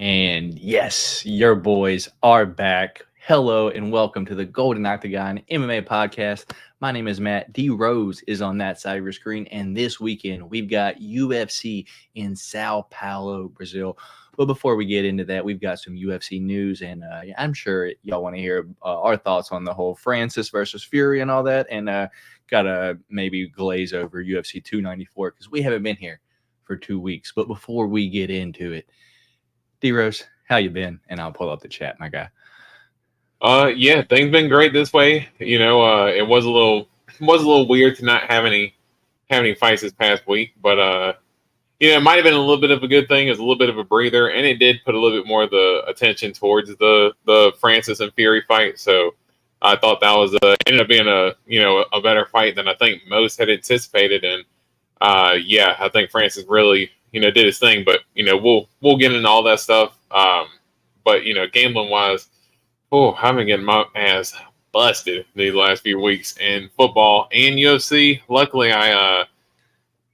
And yes, your boys are back. Hello and welcome to the Golden Octagon MMA Podcast. My name is Matt. D Rose is on that side of your screen. And this weekend, we've got UFC in Sao Paulo, Brazil. But before we get into that, we've got some UFC news. And I'm sure y'all want to hear our thoughts on the whole Francis versus Fury and all that. And got to maybe glaze over UFC 294 because we haven't been here for 2 weeks. But before we get into it, D-Rose, how you been? And I'll pull up the chat, my guy. Yeah, things been great this way. It was a little weird to not have any fights this past week, but it might have been a little bit of a good thing. It was a little bit of a breather, and it did put a little bit more of the attention towards the Francis and Fury fight. So I thought that was ended up being a better fight than I think most had anticipated. And yeah, I think Francis really did his thing, but we'll get into all that stuff. But gambling wise, I've been getting my ass busted these last few weeks in football and UFC. Luckily, I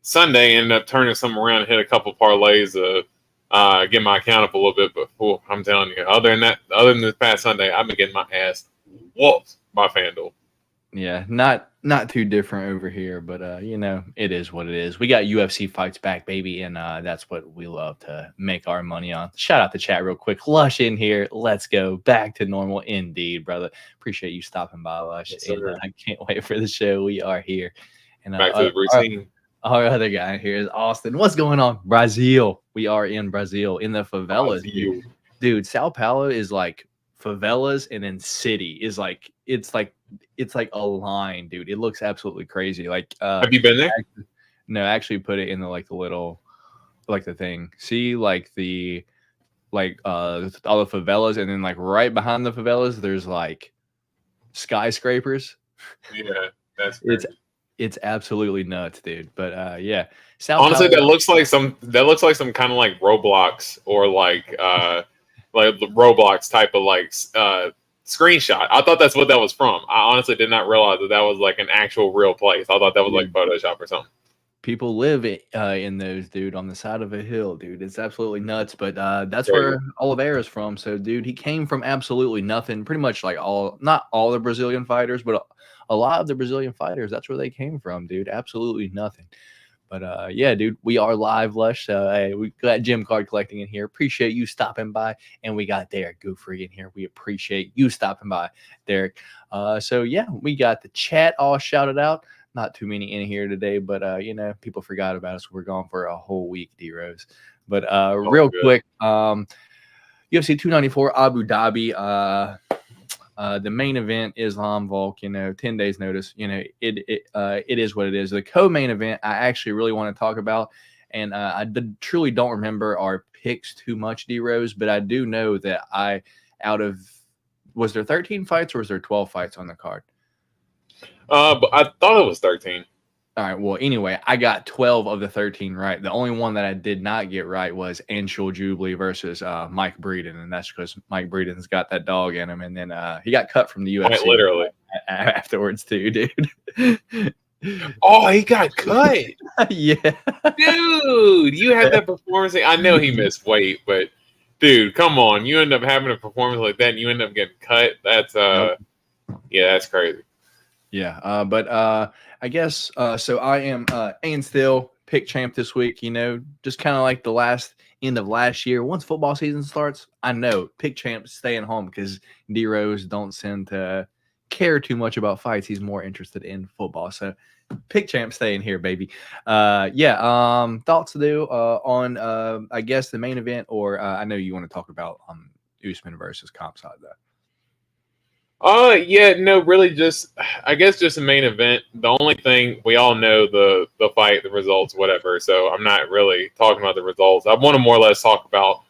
Sunday ended up turning some around and hit a couple parlays to get my account up a little bit. But I'm telling you, other than this past Sunday, I've been getting my ass whooped by FanDuel. Yeah, not too different over here, but it is what it is. We got UFC fights back, baby, and that's what we love to make our money on. Shout out the chat real quick. Lush in here. Let's go back to normal indeed, brother. Appreciate you stopping by, Lush. Yes, and, I can't wait for the show. We are here. And back to the routine. Our other guy here is Austin. What's going on? Brazil. We are in Brazil, in the favelas. Dude, Sao Paulo is like favelas, and then city is like it's like a line, dude. It looks absolutely crazy. Like have you been there? Actually put it in the little the thing. See all the favelas, and then right behind the favelas there's skyscrapers. Yeah, that's crazy. It's absolutely nuts, dude. But yeah, honestly, that looks like some kind of Roblox or Roblox type of screenshot. I thought that's what that was from. I honestly did not realize that was an actual real place. I thought that was Photoshop or something. People live in those, dude, on the side of a hill, dude. It's absolutely nuts. But that's where Oliveira's from. So, dude, he came from absolutely nothing. Pretty much not all the Brazilian fighters, but a lot of the Brazilian fighters, that's where they came from, dude. Absolutely nothing. But yeah, dude, we are live, Lush. Hey, we got Gym Card Collecting in here. Appreciate you stopping by. And we got Derek Goofrey in here. We appreciate you stopping by, Derek. So yeah, we got the chat all shouted out. Not too many in here today, but people forgot about us. We're gone for a whole week, D-Rose. But real quick, UFC 294 Abu Dhabi. The main event, Islam Volk, 10 days notice, it is what it is. The co-main event, I actually really want to talk about, and I truly don't remember our picks too much, D-Rose, but I do know that was there 13 fights or was there 12 fights on the card? But I thought it was 13. All right. Well, anyway, I got 12 of the 13 right. The only one that I did not get right was Anshul Jubilee versus Mike Breeden, and that's because Mike Breeden's got that dog in him, and then he got cut from the UFC quite literally afterwards too, dude. Oh, he got cut. Yeah, dude, you had that performance. I know he missed weight, but dude, come on, you end up having a performance like that, and you end up getting cut. That's yeah, that's crazy. Yeah, but I guess so I am and still pick champ this week, just kind of like the end of last year. Once football season starts, I know pick champ staying home because D-Rose don't tend to care too much about fights. He's more interested in football. So pick champ staying here, baby. Thoughts to do on I guess the main event, or I know you want to talk about Usman versus Khamzat though. Yeah, no, really I guess just the main event. The only thing, we all know the fight, the results, whatever. So I'm not really talking about the results. I want to more or less talk about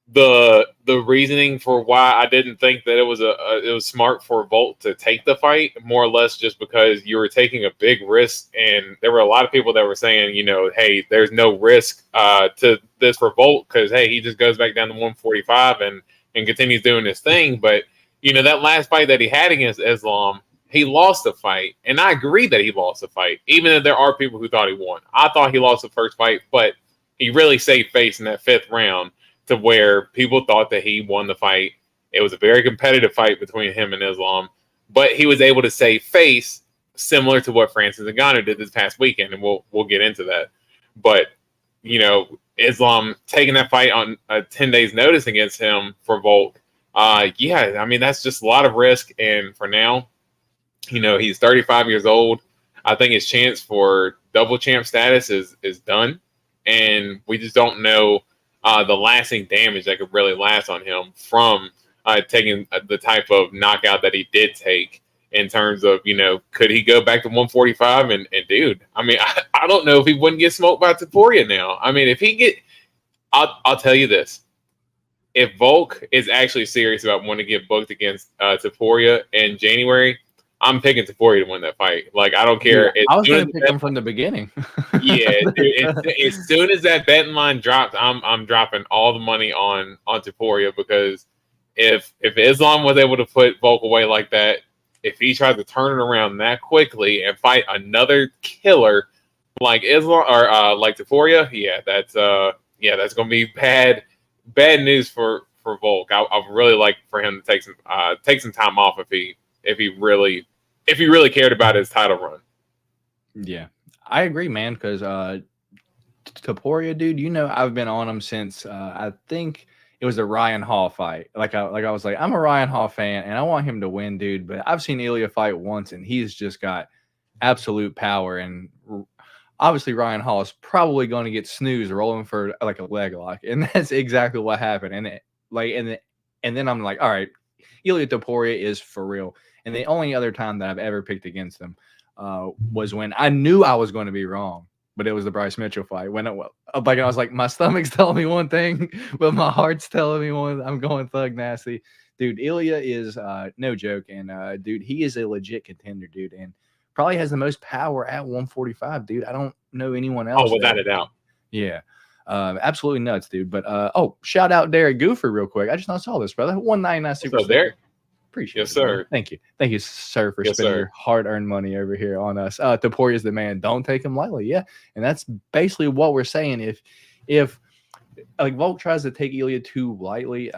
the reasoning for why I didn't think that it was smart for Volt to take the fight, more or less just because you were taking a big risk, and there were a lot of people that were saying, hey, there's no risk to this for Volt because hey, he just goes back down to 145 and continues doing his thing, but that last fight that he had against Islam, he lost the fight. And I agree that he lost the fight, even if there are people who thought he won. I thought he lost the first fight, but he really saved face in that 5th round to where people thought that he won the fight. It was a very competitive fight between him and Islam, but he was able to save face, similar to what Francis Ngannou did this past weekend, and we'll get into that. But Islam taking that fight on 10 days notice against him for Volk. Yeah, I mean, that's just a lot of risk. And for now, he's 35 years old. I think his chance for double champ status is done. And we just don't know the lasting damage that could really last on him from taking the type of knockout that he did take, in terms of, could he go back to 145? And dude, I mean, I don't know if he wouldn't get smoked by Topuria now. I mean, I'll tell you this. If Volk is actually serious about wanting to get booked against Topuria in January, I'm picking Topuria to win that fight. Like, I don't care. Yeah, I was going to pick him from the beginning. Yeah, dude, as soon as that betting line drops, I'm dropping all the money on Topuria, because if Islam was able to put Volk away like that, if he tries to turn it around that quickly and fight another killer like Islam or like Topuria, that's going to be bad news for Volk. I would really like for him to take some time off if he really cared about his title run. Yeah, I agree, man. Because Topuria, dude, I've been on him since I think it was a Ryan Hall fight. I was like, I'm a Ryan Hall fan and I want him to win, dude. But I've seen Ilya fight once and he's just got absolute power. And obviously Ryan Hall is probably going to get snoozed rolling for like a leg lock. And that's exactly what happened. And then I'm like, all right, Ilya Topuria is for real. And the only other time that I've ever picked against him was when I knew I was going to be wrong. But it was the Bryce Mitchell fight. When I was like, my stomach's telling me one thing, but my heart's telling me one. I'm going thug nasty. Dude, Ilya is no joke. And, dude, he is a legit contender, dude. And probably has the most power at 145, dude. I don't know anyone else. Oh, without a doubt. Yeah. Absolutely nuts, dude. But, shout out Derek Goofer real quick. I just not saw this, brother. 199 super. So Derek? Appreciate it, sir. Man. Thank you, sir, for spending your hard-earned money over here on us. Topuria's the man. Don't take him lightly. Yeah, and that's basically what we're saying. If like Volk tries to take Ilya too lightly,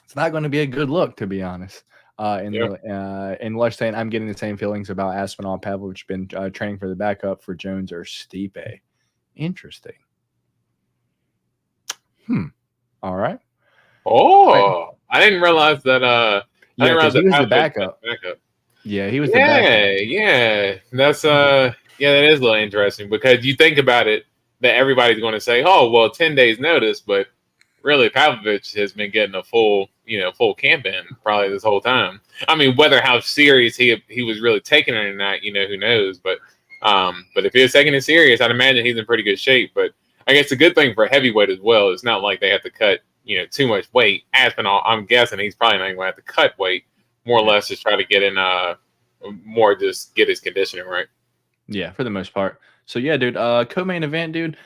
it's not going to be a good look, to be honest. And Lush saying, I'm getting the same feelings about Aspinall Pavlovich been training for the backup for Jones or Stipe. Interesting. All right. Oh. I didn't realize that. He was the backup. Yeah, he was the backup. Yeah. That's that is a little interesting, because you think about it, that everybody's going to say, oh, well, 10 days notice, but really Pavlovich has been getting a full camp in probably this whole time. I mean, whether how serious he was really taking it or not, who knows? But if he was taking it serious, I'd imagine he's in pretty good shape. But I guess the good thing for heavyweight as well, it's not like they have to cut too much weight. Aspinall, I'm guessing he's probably not going to have to cut weight, more or less just try to get in more, just get his conditioning right. Yeah, for the most part. So yeah, dude, co-main event, dude.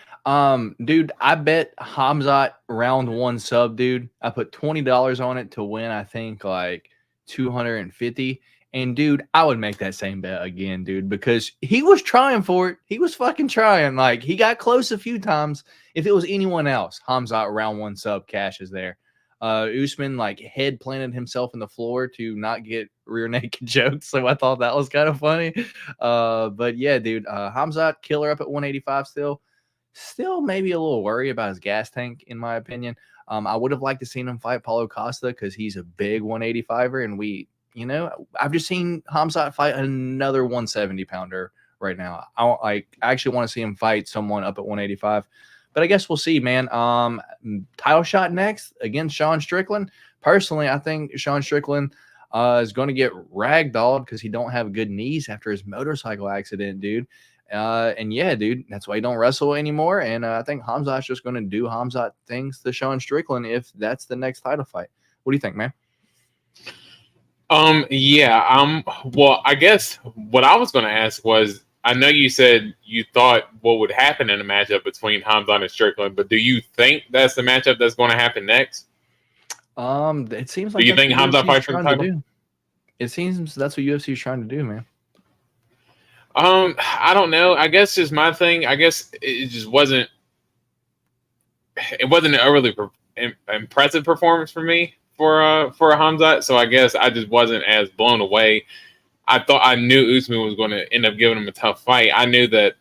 Dude, I bet Khamzat round 1 sub, dude. I put $20 on it to win, I think like 250. And dude, I would make that same bet again, dude, because he was trying for it. He was fucking trying. Like, he got close a few times. If it was anyone else, Khamzat round 1 sub cash is there. Usman like head planted himself in the floor to not get rear naked jokes. So I thought that was kind of funny. But yeah, dude, Khamzat killer up at 185 still maybe a little worry about his gas tank, in my opinion. I would have liked to seen him fight Paulo Costa because he's a big 185er, and I've just seen Khamzat fight another 170 pounder right now. I actually want to see him fight someone up at 185, but I guess we'll see, man. Title shot next against Sean Strickland. Personally, I think Sean Strickland is going to get ragdolled because he don't have good knees after his motorcycle accident, dude. And yeah, dude, that's why he don't wrestle anymore. And I think Khamzat's just going to do Khamzat things to Sean Strickland if that's the next title fight. What do you think, man? Well, I guess what I was going to ask was, I know you said you thought what would happen in a matchup between Khamzat and Strickland, but do you think that's the matchup that's going to happen next? It seems like. Do you think Khamzat fights for the title? It seems that's what UFC is trying to do, man. I don't know. I guess just my thing. I guess it just wasn't. it wasn't an overly impressive performance for me for a Khamzat. So I guess I just wasn't as blown away. I knew Usman was going to end up giving him a tough fight. I knew that,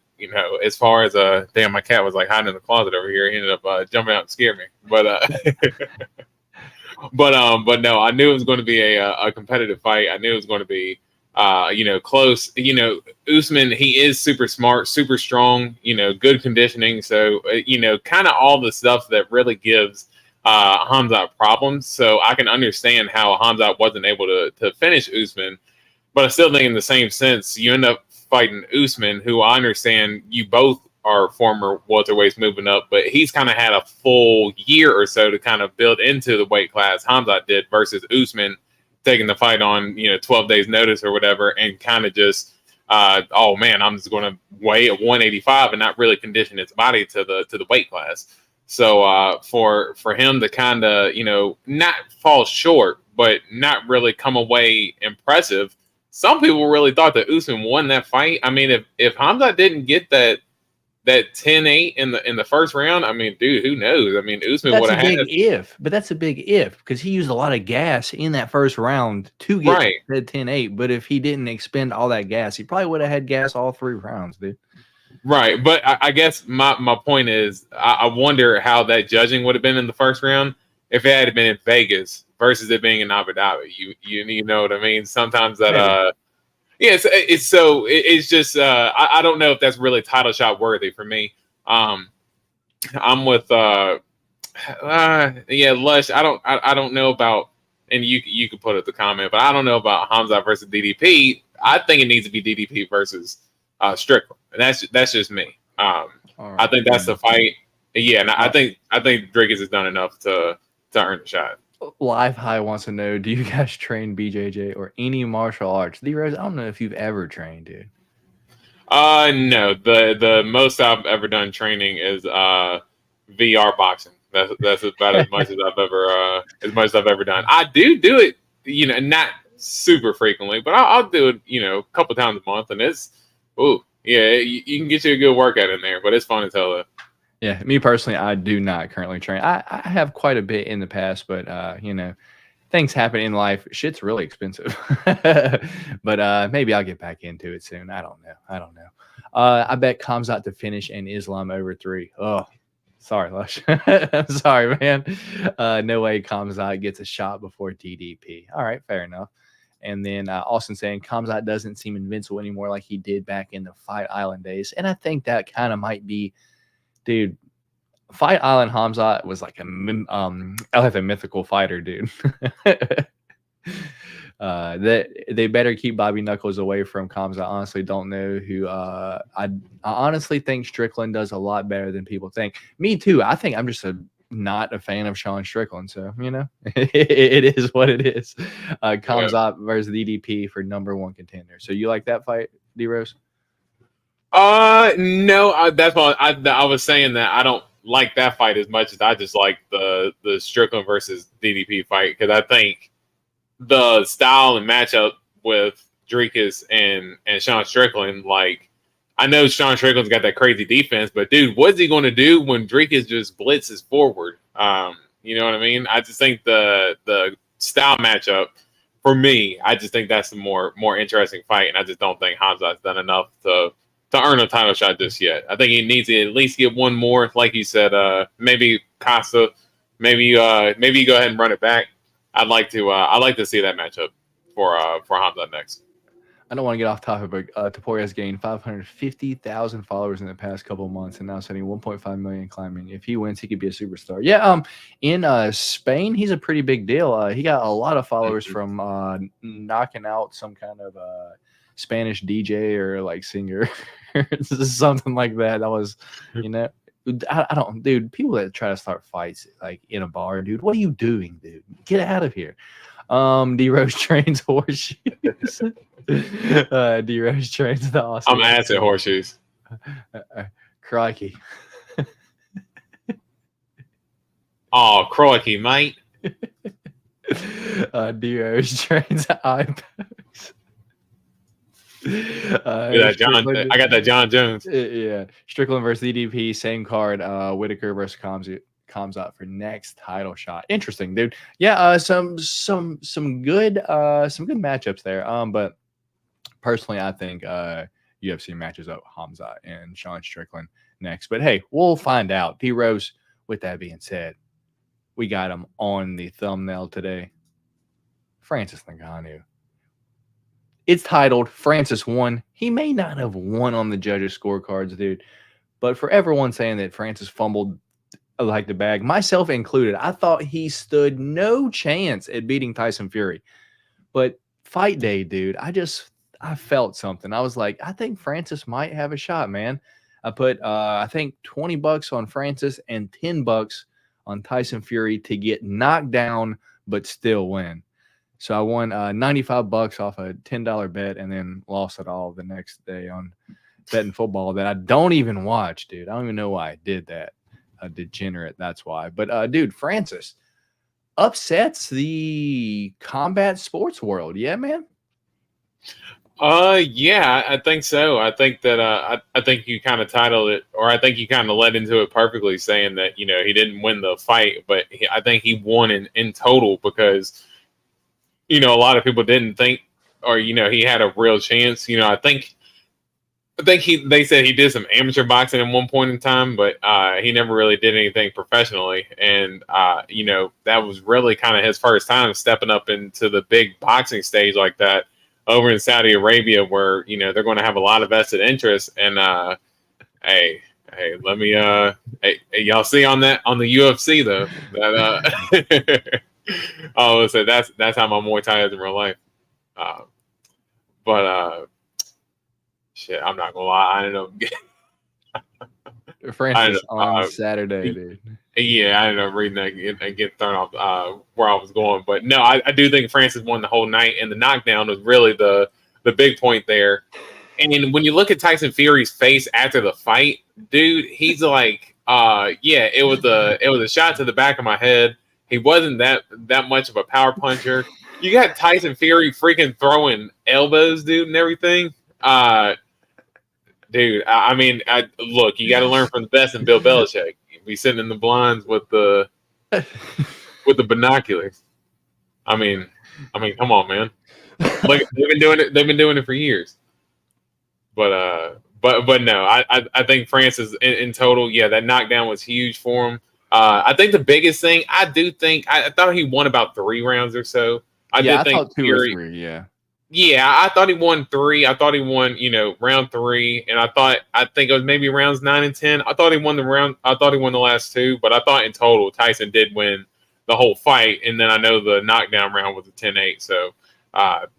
as far as damn, my cat was like hiding in the closet over here. He ended up jumping out and scared me. But but no, I knew it was going to be a competitive fight. I knew it was going to be close. Usman, he is super smart, super strong. Good conditioning. So kind of all the stuff that really gives Khamzat problems. So I can understand how Khamzat wasn't able to finish Usman. But I still think in the same sense, you end up fighting Usman, who I understand you both are former welterweights moving up, but he's kind of had a full year or so to kind of build into the weight class Khamzat did versus Usman taking the fight on, 12 days notice or whatever, and kind of just, oh man, I'm just going to weigh at 185 and not really condition his body to the weight class. So for him to kind of, not fall short, but not really come away impressive. Some people really thought that Usman won that fight. I mean, if Khamzat didn't get that 10-8 in the first round, I mean, dude, who knows? I mean, Usman would have had but that's a big if, because he used a lot of gas in that first round to get the 10-8. But if he didn't expend all that gas, he probably would have had gas all 3 rounds, dude. Right, but I guess my point is, I wonder how that judging would have been in the first round if it had been in Vegas versus it being in Abu Dhabi. You know what I mean? Sometimes that it's just I don't know if that's really title shot worthy for me. I'm with Lush. I don't know about, and you could put it in the comment, but I don't know about Khamzat versus DDP. I think it needs to be DDP versus Strickland. And that's just me. Right. I think that's the fight. Yeah, and I think Dricus has done enough to earn the shot. Live High wants to know, do you guys train BJJ or any martial arts? D-Rose, I don't know if you've ever trained, dude. No. The most I've ever done training is VR boxing. That's about as much as I've ever done. I do it, not super frequently, but I'll do it, a couple times a month, and it's you can get you a good workout in there, but it's fun as hell though. Yeah, me personally, I do not currently train. I have quite a bit in the past, but things happen in life. Shit's really expensive. But maybe I'll get back into it soon. I don't know. I bet Khamzat to finish and Islam over 3. Oh, sorry, Lush. I'm sorry, man. No way Khamzat gets a shot before DDP. All right, fair enough. And then Austin saying Khamzat doesn't seem invincible anymore like he did back in the Fight Island days. And I think that kind of might be, dude, Fight Island Khamzat was like a mythical fighter, dude. That they better keep Bobby Knuckles away from Khamzat. I honestly don't know who. I honestly think Strickland does a lot better than people think. Me too. I think I'm just not a fan of Sean Strickland, so it is what it is. Khamzat versus DDP for #1 contender. So you like that fight, D-Rose? No, that's why I was saying that I don't like that fight as much as I just like the Strickland versus DDP fight, because I think the style and matchup with Dricus and Sean Strickland, like, I know Sean Strickland's got that crazy defense, but dude, what's he going to do when Dricus just blitzes forward? You know what I mean? I just think the style matchup for me, I just think that's the more interesting fight, and I just don't think Khamzat's done enough to earn a title shot just yet. I think he needs to at least get one more, like you said. Maybe Costa, maybe you go ahead and run it back. I'd like to see that matchup for Khamzat next. I don't want to get off topic, but Taporia's gained 550,000 followers in the past couple of months, and now sending 1.5 million climbing. If he wins, he could be a superstar. Yeah, in Spain, he's a pretty big deal. He got a lot of followers from knocking out some kind of Spanish DJ or like singer, something like that. That was, I don't, dude. People that try to start fights like in a bar, dude. What are you doing, dude? Get out of here. D-Rose trains horseshoes. D-Rose trains the Austin. I'm ass at horseshoes. Crikey. Oh, crikey, mate. D-Rose trains iPads. I got that John Jones. Yeah. Strickland versus EDP, same card. Whitaker versus Khamzat for next title shot. Interesting, dude. Yeah, some good matchups there. But personally, I think UFC matches up Khamzat and Sean Strickland next. But hey, we'll find out. D-Rose, with that being said, we got him on the thumbnail today. Francis Ngannou. It's titled Francis won. He may not have won on the judges' scorecards, dude. But for everyone saying that Francis fumbled like the bag, myself included, I thought he stood no chance at beating Tyson Fury. But fight day, dude, I felt something. I was like, I think Francis might have a shot, man. I put, I think $20 on Francis and $10 on Tyson Fury to get knocked down but still win. So I won $95 off a $10 bet and then lost it all the next day on betting football that I don't even watch, dude. I don't even know why I did that. A degenerate, that's why. But, dude, Francis upsets the combat sports world. Yeah, man? Yeah, I think so. I think that I think you kind of titled it, or I think you kind of led into it perfectly, saying that, you know, he didn't win the fight, but I think he won in total because, you know, a lot of people didn't think, or, you know, he had a real chance. You know, I think they said he did some amateur boxing at one point in time, but he never really did anything professionally. And, you know, that was really kind of his first time stepping up into the big boxing stage like that over in Saudi Arabia, where, you know, they're going to have a lot of vested interest. And, hey, let me, hey, y'all see on the UFC though, that, oh, so that's how my Muay Thai is in real life. But shit, I'm not gonna lie, I ended up Francis on Saturday, dude. Yeah, I ended up reading that and get thrown off where I was going. But no, I do think Francis won the whole night, and the knockdown was really the big point there. And when you look at Tyson Fury's face after the fight, dude, he's like, yeah, it was a shot to the back of my head. He wasn't that much of a power puncher. You got Tyson Fury freaking throwing elbows, dude, and everything. Dude, I mean, look, you got to learn from the best in Bill Belichick. Be sitting in the blinds with the binoculars. I mean, come on, man. Like, they've been doing it for years. But no, I think Francis in total, yeah, that knockdown was huge for him. I think the biggest thing, I thought he won about 3 rounds or so. I thought 2 or 3, yeah. Yeah, I thought he won 3. I thought he won, you know, round 3, and I think it was maybe rounds 9 and 10. I thought he won the last 2, but I thought in total Tyson did win the whole fight, and then I know the knockdown round was a 10-8. So,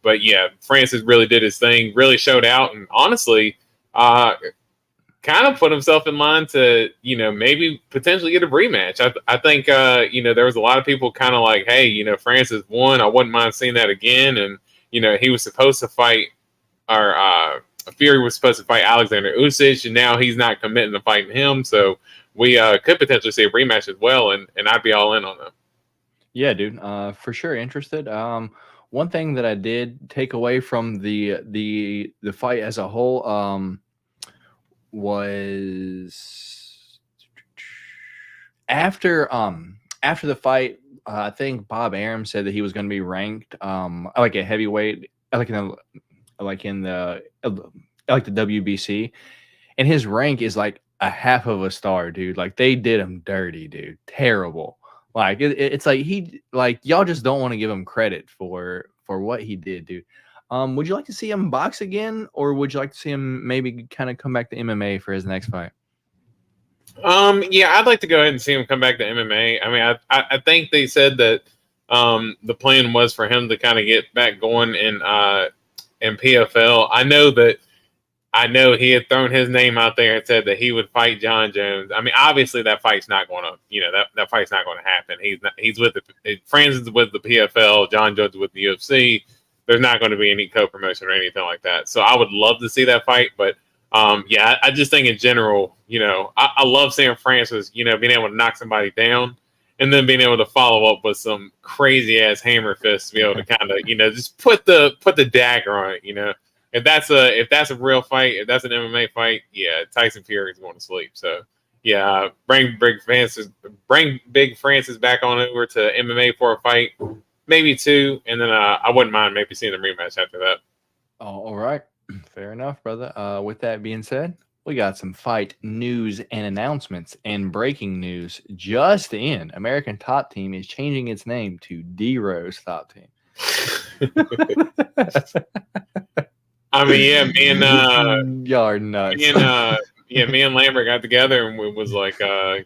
but yeah, Francis really did his thing, really showed out, and honestly, kind of put himself in line to, you know, maybe potentially get a rematch. I think, you know, there was a lot of people kind of like, hey, you know, Francis won. I wouldn't mind seeing that again. And, you know, he was supposed to fight, or Fury was supposed to fight Alexander Usyk, and now he's not committing to fighting him. So we could potentially see a rematch as well, and I'd be all in on that. Yeah, dude, for sure interested. One thing that I did take away from the fight as a whole was after the fight, I think Bob Arum said that he was going to be ranked like a heavyweight, like in the WBC, and his rank is like a half of a star, dude. Like, they did him dirty, dude. Terrible. Like, it's like y'all just don't want to give him credit for what he did, dude. Would you like to see him box again, or would you like to see him maybe kind of come back to MMA for his next fight? Yeah, I'd like to go ahead and see him come back to MMA. I mean, I think they said that the plan was for him to kind of get back going in PFL. I know he had thrown his name out there and said that he would fight John Jones. I mean, obviously that fight's not going to, you know, that fight's not going to happen. He's with Francis with the PFL, John Jones with the UFC. There's not going to be any co-promotion or anything like that. So I would love to see that fight, but yeah, I just think in general, you know, I love seeing Francis, you know, being able to knock somebody down and then being able to follow up with some crazy ass hammer fists to be able to kind of, you know, just put the dagger on it, you know. If that's a real fight, if that's an MMA fight, yeah, Tyson Fury is going to sleep. So bring Big Francis back on over to MMA for a fight, maybe 2, and then I wouldn't mind maybe seeing the rematch after that. Oh, all right. Fair enough, brother. With that being said, we got some fight news and announcements and breaking news just in. American Top Team is changing its name to D-Rose Top Team. I mean, me and y'all are nuts. Me and Lambert got together and we was like, I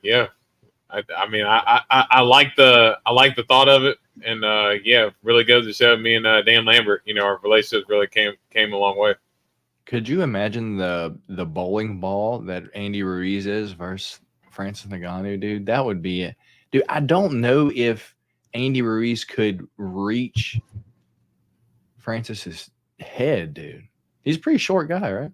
like the thought of it, and really goes to show me and Dan Lambert, our relationship really came a long way. Could you imagine the bowling ball that Andy Ruiz is versus Francis Ngannou, dude? That would be it. Dude, I don't know if Andy Ruiz could reach Francis's head, dude. He's a pretty short guy, right?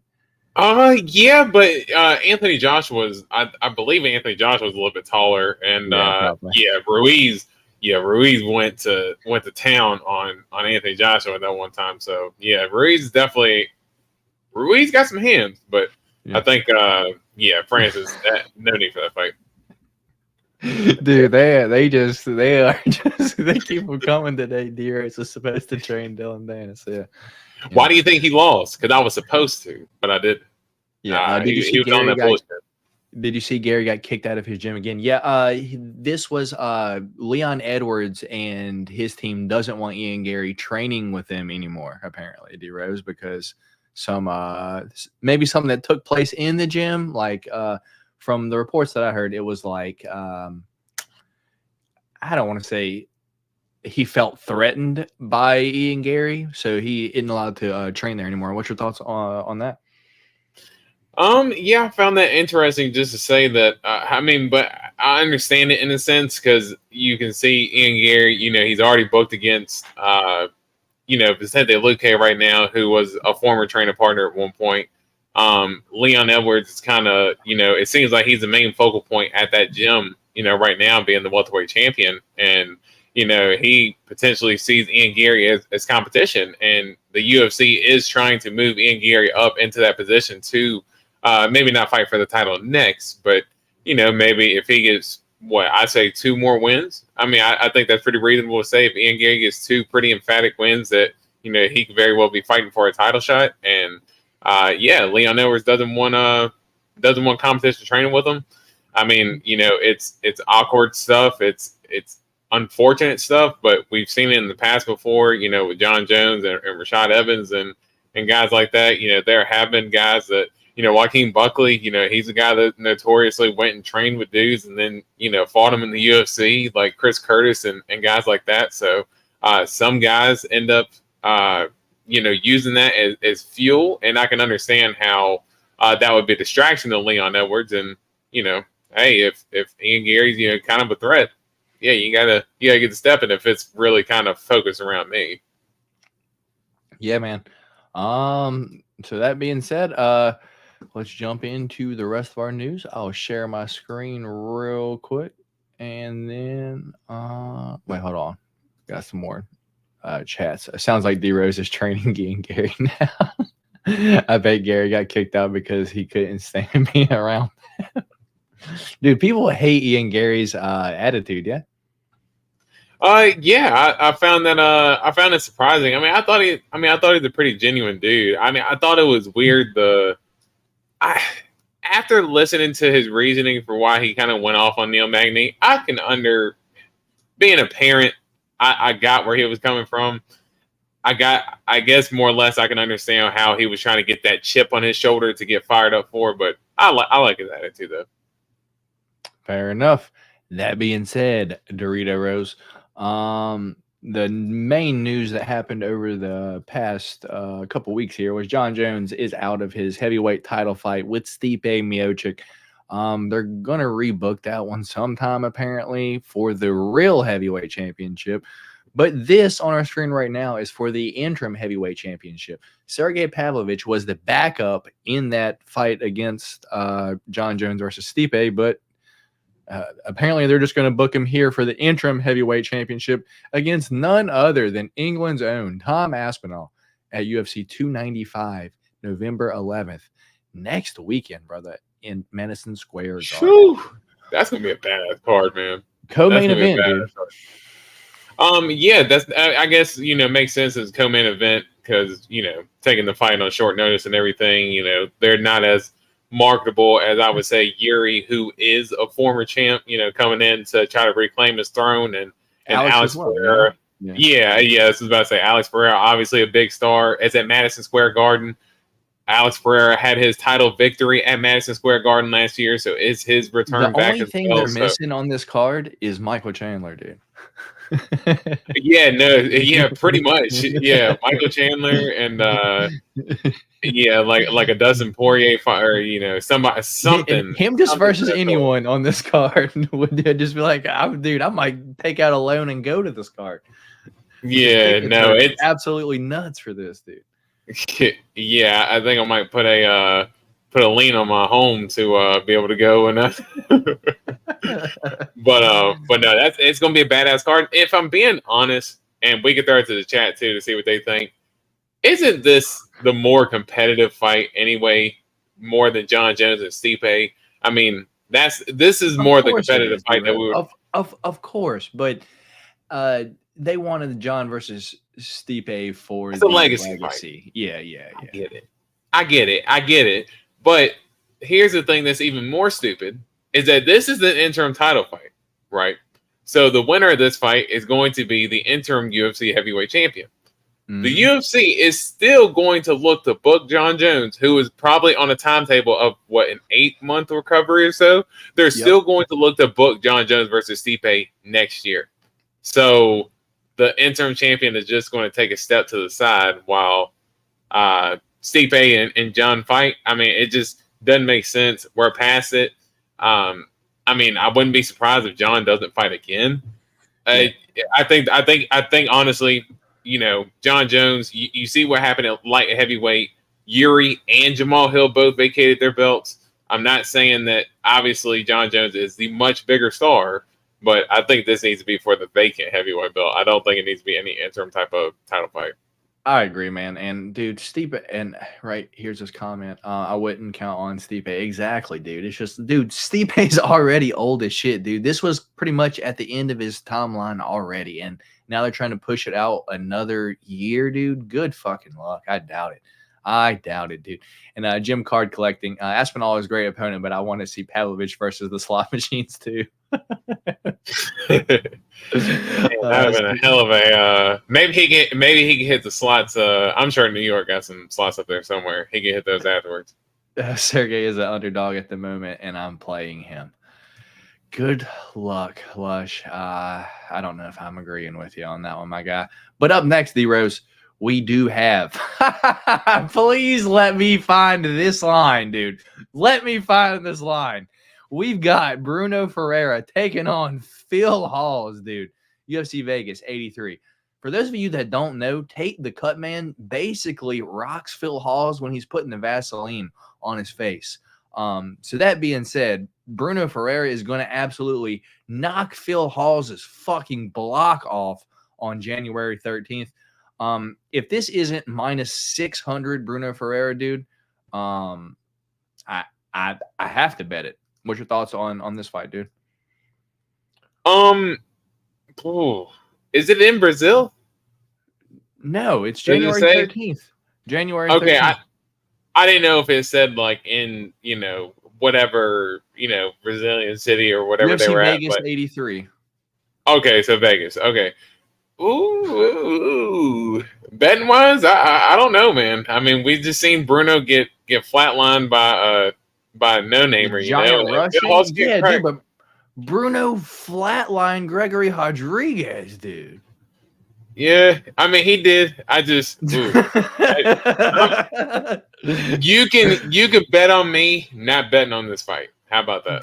But Anthony Joshua I believe Anthony Joshua was a little bit taller, and Ruiz went to town on Anthony Joshua at that one time. So Ruiz got some hands, but I think Francis, no need for that fight. Dude, they keep them coming today. D-Rose is supposed to train Dylan Dennis. Yeah. Why do you think he lost? Because I was supposed to, but I didn't. Yeah. Did you see Gary got kicked out of his gym again? Yeah. This was Leon Edwards, and his team doesn't want Ian Gary training with them anymore, apparently, D-Rose, because maybe something that took place in the gym, like from the reports that I heard, it was like I don't want to say he felt threatened by Ian Gary, so he isn't allowed to train there anymore. What's your thoughts on that? I found that interesting, just to say that, but I understand it in a sense, because you can see Ian Gary, he's already booked against, Vicente Luque right now, who was a former training partner at one point. Leon Edwards is kind of, it seems like he's the main focal point at that gym, right now, being the welterweight champion. And, he potentially sees Ian Gary as competition. And the UFC is trying to move Ian Gary up into that position to maybe not fight for the title next, but, maybe if he gets, I say 2 more wins. I think that's pretty reasonable to say. If Ian Gary gets 2 pretty emphatic wins, that, he could very well be fighting for a title shot. And, Leon Edwards doesn't want competition training with him. It's awkward stuff. It's unfortunate stuff, but we've seen it in the past before, with John Jones and Rashad Evans and guys like that. There have been guys that, Joaquin Buckley, he's a guy that notoriously went and trained with dudes and then, fought him in the UFC, like Chris Curtis and guys like that. So some guys end up, using that as fuel. And I can understand how that would be a distraction to Leon Edwards. And, hey, if Ian Gary's, kind of a threat, you gotta get to stepping if it's really kind of focused around me. Yeah, man. So that being said, let's jump into the rest of our news. I'll share my screen real quick, and then wait, hold on. Got some more chats. It sounds like D-Rose is training Ian Gary now. I bet Gary got kicked out because he couldn't stand being around. Dude, people hate Ian Gary's attitude. Yeah. I found that I found it surprising. I thought he's a pretty genuine dude. I thought it was weird after listening to his reasoning for why he kind of went off on Neil Magny. I can being a parent, I got where he was coming from. I guess more or less I can understand how he was trying to get that chip on his shoulder to get fired up for, but I like his attitude though. Fair enough. That being said, Dorito Rose, the main news that happened over the past couple weeks here was John Jones is out of his heavyweight title fight with Stipe Miocic. They're going to rebook that one sometime, apparently, for the real heavyweight championship. But this on our screen right now is for the interim heavyweight championship. Sergey Pavlovich was the backup in that fight against John Jones versus Stipe, but apparently they're just going to book him here for the interim heavyweight championship against none other than England's own Tom Aspinall at UFC 295, November 11th. Next weekend, brother. in Madison Square Garden. Whew. That's gonna be a badass card, man. Co-main event, dude. Yeah, I guess makes sense as co-main event because taking the fight on short notice and everything. They're not as marketable as I would say Yuri, who is a former champ. Coming in to try to reclaim his throne, and Alex Pereira. Yeah. This was about to say Alex Pereira, obviously a big star. It's at Madison Square Garden. Alex Pereira had his title victory at Madison Square Garden last year, so it's his return back. The only thing they're missing on this card is Michael Chandler, dude. Pretty much. Yeah, Michael Chandler and like a Dustin Poirier fight, or something. Him just versus anyone on this card would just be like, dude, I might take out a loan and go to this card. Yeah, it's absolutely nuts for this, dude. Yeah, I think I might put a lien on my home to be able to go and but no, it's gonna be a badass card. If I'm being honest, and we can throw it to the chat too to see what they think. Isn't this the more competitive fight anyway, more than Jon Jones and Stipe? I mean, this is more the competitive fight that we were of course, but they wanted Jon versus Stipe for the legacy fight. Yeah. I get it. But here's the thing that's even more stupid is that this is the interim title fight, right? So the winner of this fight is going to be the interim UFC heavyweight champion. Mm-hmm. The UFC is still going to look to book Jon Jones, who is probably on a timetable of an 8-month recovery or so. They're still going to look to book Jon Jones versus Stipe next year. So the interim champion is just going to take a step to the side while Stipe and Jon fight. I mean, it just doesn't make sense. We're past it. I mean, I wouldn't be surprised if Jon doesn't fight again. I think honestly, Jon Jones. You see what happened at light heavyweight. Yuri and Jamal Hill both vacated their belts. I'm not saying that obviously Jon Jones is the much bigger star, but I think this needs to be for the vacant heavyweight belt. I don't think it needs to be any interim type of title fight. I agree, man. And dude, Stipe, and right here's his comment. I wouldn't count on Stipe. Exactly, dude. It's just, dude, Stipe's already old as shit, dude. This was pretty much at the end of his timeline already, and now they're trying to push it out another year, dude. Good fucking luck. I doubt it, dude. And Jim Card Collecting, Aspinall is a great opponent, but I want to see Pavlovich versus the slot machines too. That would have been a hell of a. Maybe he can hit the slots. I'm sure New York got some slots up there somewhere. He can hit those afterwards. Sergey is an underdog at the moment, and I'm playing him. Good luck, Lush. I don't know if I'm agreeing with you on that one, my guy. But up next, D-Rose, we do have. Please let me find this line, dude. Let me find this line. We've got Bruno Ferreira taking on Phil Hawes, dude. UFC Vegas 83. For those of you that don't know, Tate the Cutman basically rocks Phil Hawes when he's putting the Vaseline on his face. So that being said, Bruno Ferreira is going to absolutely knock Phil Hawes' fucking block off on January 13th. If this isn't minus 600 Bruno Ferreira, dude, I have to bet it. What's your thoughts on this fight, dude? Is it in Brazil? No, it's January 13th. January 13th. Okay, I didn't know if it said like in, whatever, Brazilian city or whatever UFC they were Vegas at. But 83. Okay, so Vegas. Okay. Ooh. Betting wise, I don't know, man. I mean, we just seen Bruno get flatlined by a no-namer, Russian? Yeah, dude, but Bruno flatlined Gregory Rodriguez, dude. Yeah, I mean, he did. I just you can bet on me not betting on this fight. How about that?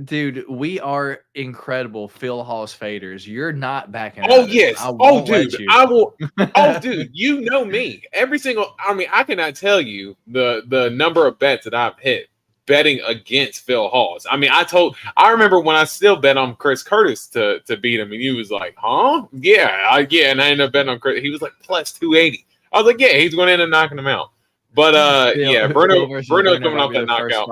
Dude, we are incredible Phil Hawes faders. You're not backing out. Oh, yes. Oh, dude, I will. Oh, dude, you know me. I cannot tell you the number of bets that I've hit betting against Phil Hawes. I mean, I remember when I still bet on Chris Curtis to beat him, and he was like, huh? Yeah, and I ended up betting on Chris. He was like plus 280. I was like, yeah, he's going to end up knocking him out. But Bruno's coming off that knockout.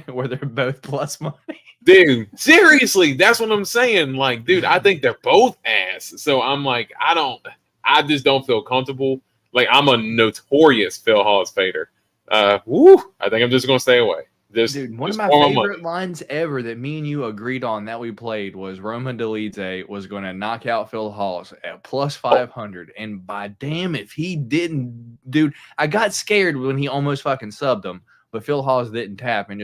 where they're both plus money. Dude, seriously, that's what I'm saying. Like, dude, I think they're both ass. So I'm like, I just don't feel comfortable. Like, I'm a notorious Phil Hawes fader. I think I'm just gonna stay away. Dude, one of my favorite lines ever that me and you agreed on that we played was Roman Dolidze was going to knock out Phil Hawes at plus 500. And by damn, if he didn't, dude, I got scared when he almost fucking subbed him, but Phil Hawes didn't tap and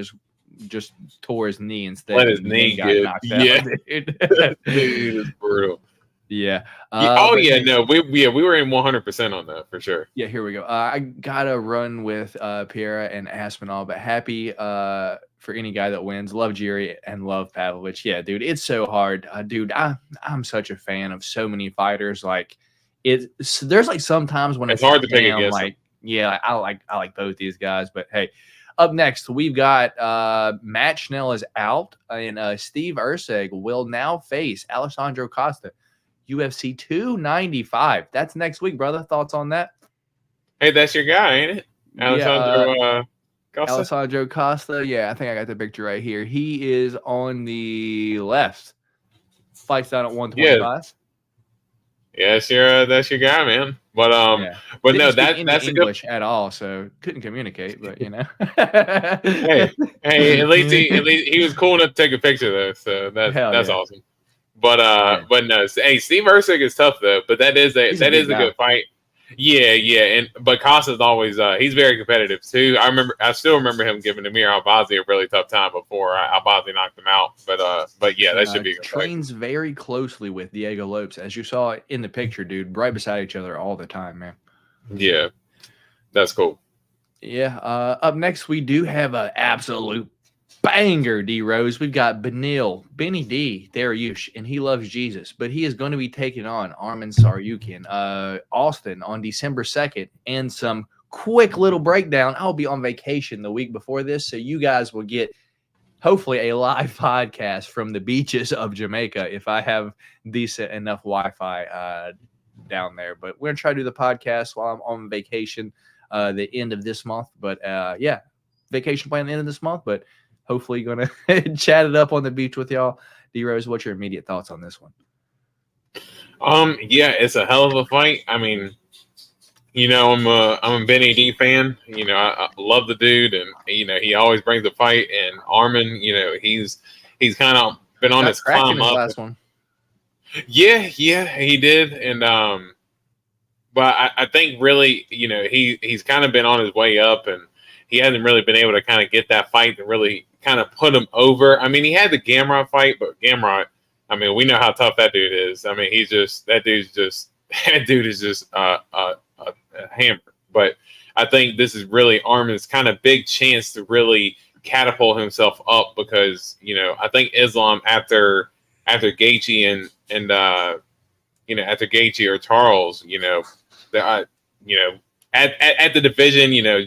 just tore his knee instead. Let his knee got knocked out, dude. Dude, it's brutal. Yeah. We were in 100% on that for sure. Yeah, here we go. I gotta run with Piera and Aspinall, but happy for any guy that wins. Love Jiri and love Pavlovich. Yeah, dude, it's so hard, dude. I'm such a fan of so many fighters. Like there's like sometimes when it's hard to pick against. Like, yeah, I like both these guys, but hey. Up next, we've got Matt Schnell is out, and Steve Erceg will now face Alessandro Costa. UFC 295. That's next week, brother. Thoughts on that? Hey, that's your guy, ain't it? Alessandro Costa? Alessandro Costa. Yeah, I think I got the picture right here. He is on the left. Fights down at 125. Yeah, that's your guy, man. But but no, that's English at all, so couldn't communicate. But you know, hey, at least he was cool enough to take a picture though, so that's awesome. But no, hey, Steve Erceg is tough though. But that is a good fight. Yeah, but Costa's always he's very competitive too. I still remember him giving Amir Albazi a really tough time before Albazi knocked him out. But yeah, that should be a good trains fight. Very closely with Diego Lopes, as you saw in the picture, dude, right beside each other all the time, man. Yeah, that's cool. Yeah. Up next, we do have an absolute banger, D Rose. We've got Benny D Dariush, and he loves Jesus, but he is going to be taking on Arman Saryukin, Austin on December 2nd. And some quick little breakdown. I'll be on vacation the week before this, so you guys will get hopefully a live podcast from the beaches of Jamaica if I have decent enough Wi-Fi down there. But we're gonna try to do the podcast while I'm on vacation the end of this month. But yeah, vacation plan the end of this month, but hopefully going to chat it up on the beach with y'all. D-Rose, what's your immediate thoughts on this one? Yeah, it's a hell of a fight. I mean, you know, I'm a Benny D fan. You know, I love the dude, and you know, he always brings the fight. And Arman, you know, he's kind of been on his climb up. Last one. Yeah, he did, and but I think really, you know, he's kind of been on his way up, and he hasn't really been able to kind of get that fight to really kind of put him over. I mean, he had the Gamrot fight, but Gamrot, I mean, we know how tough that dude is. I mean, that dude is just a hammer. But I think this is really Arman's kind of big chance to really catapult himself up because, you know, I think Islam after Gaethje and you know, after Gaethje or Charles, you know, you know, at the division, you know,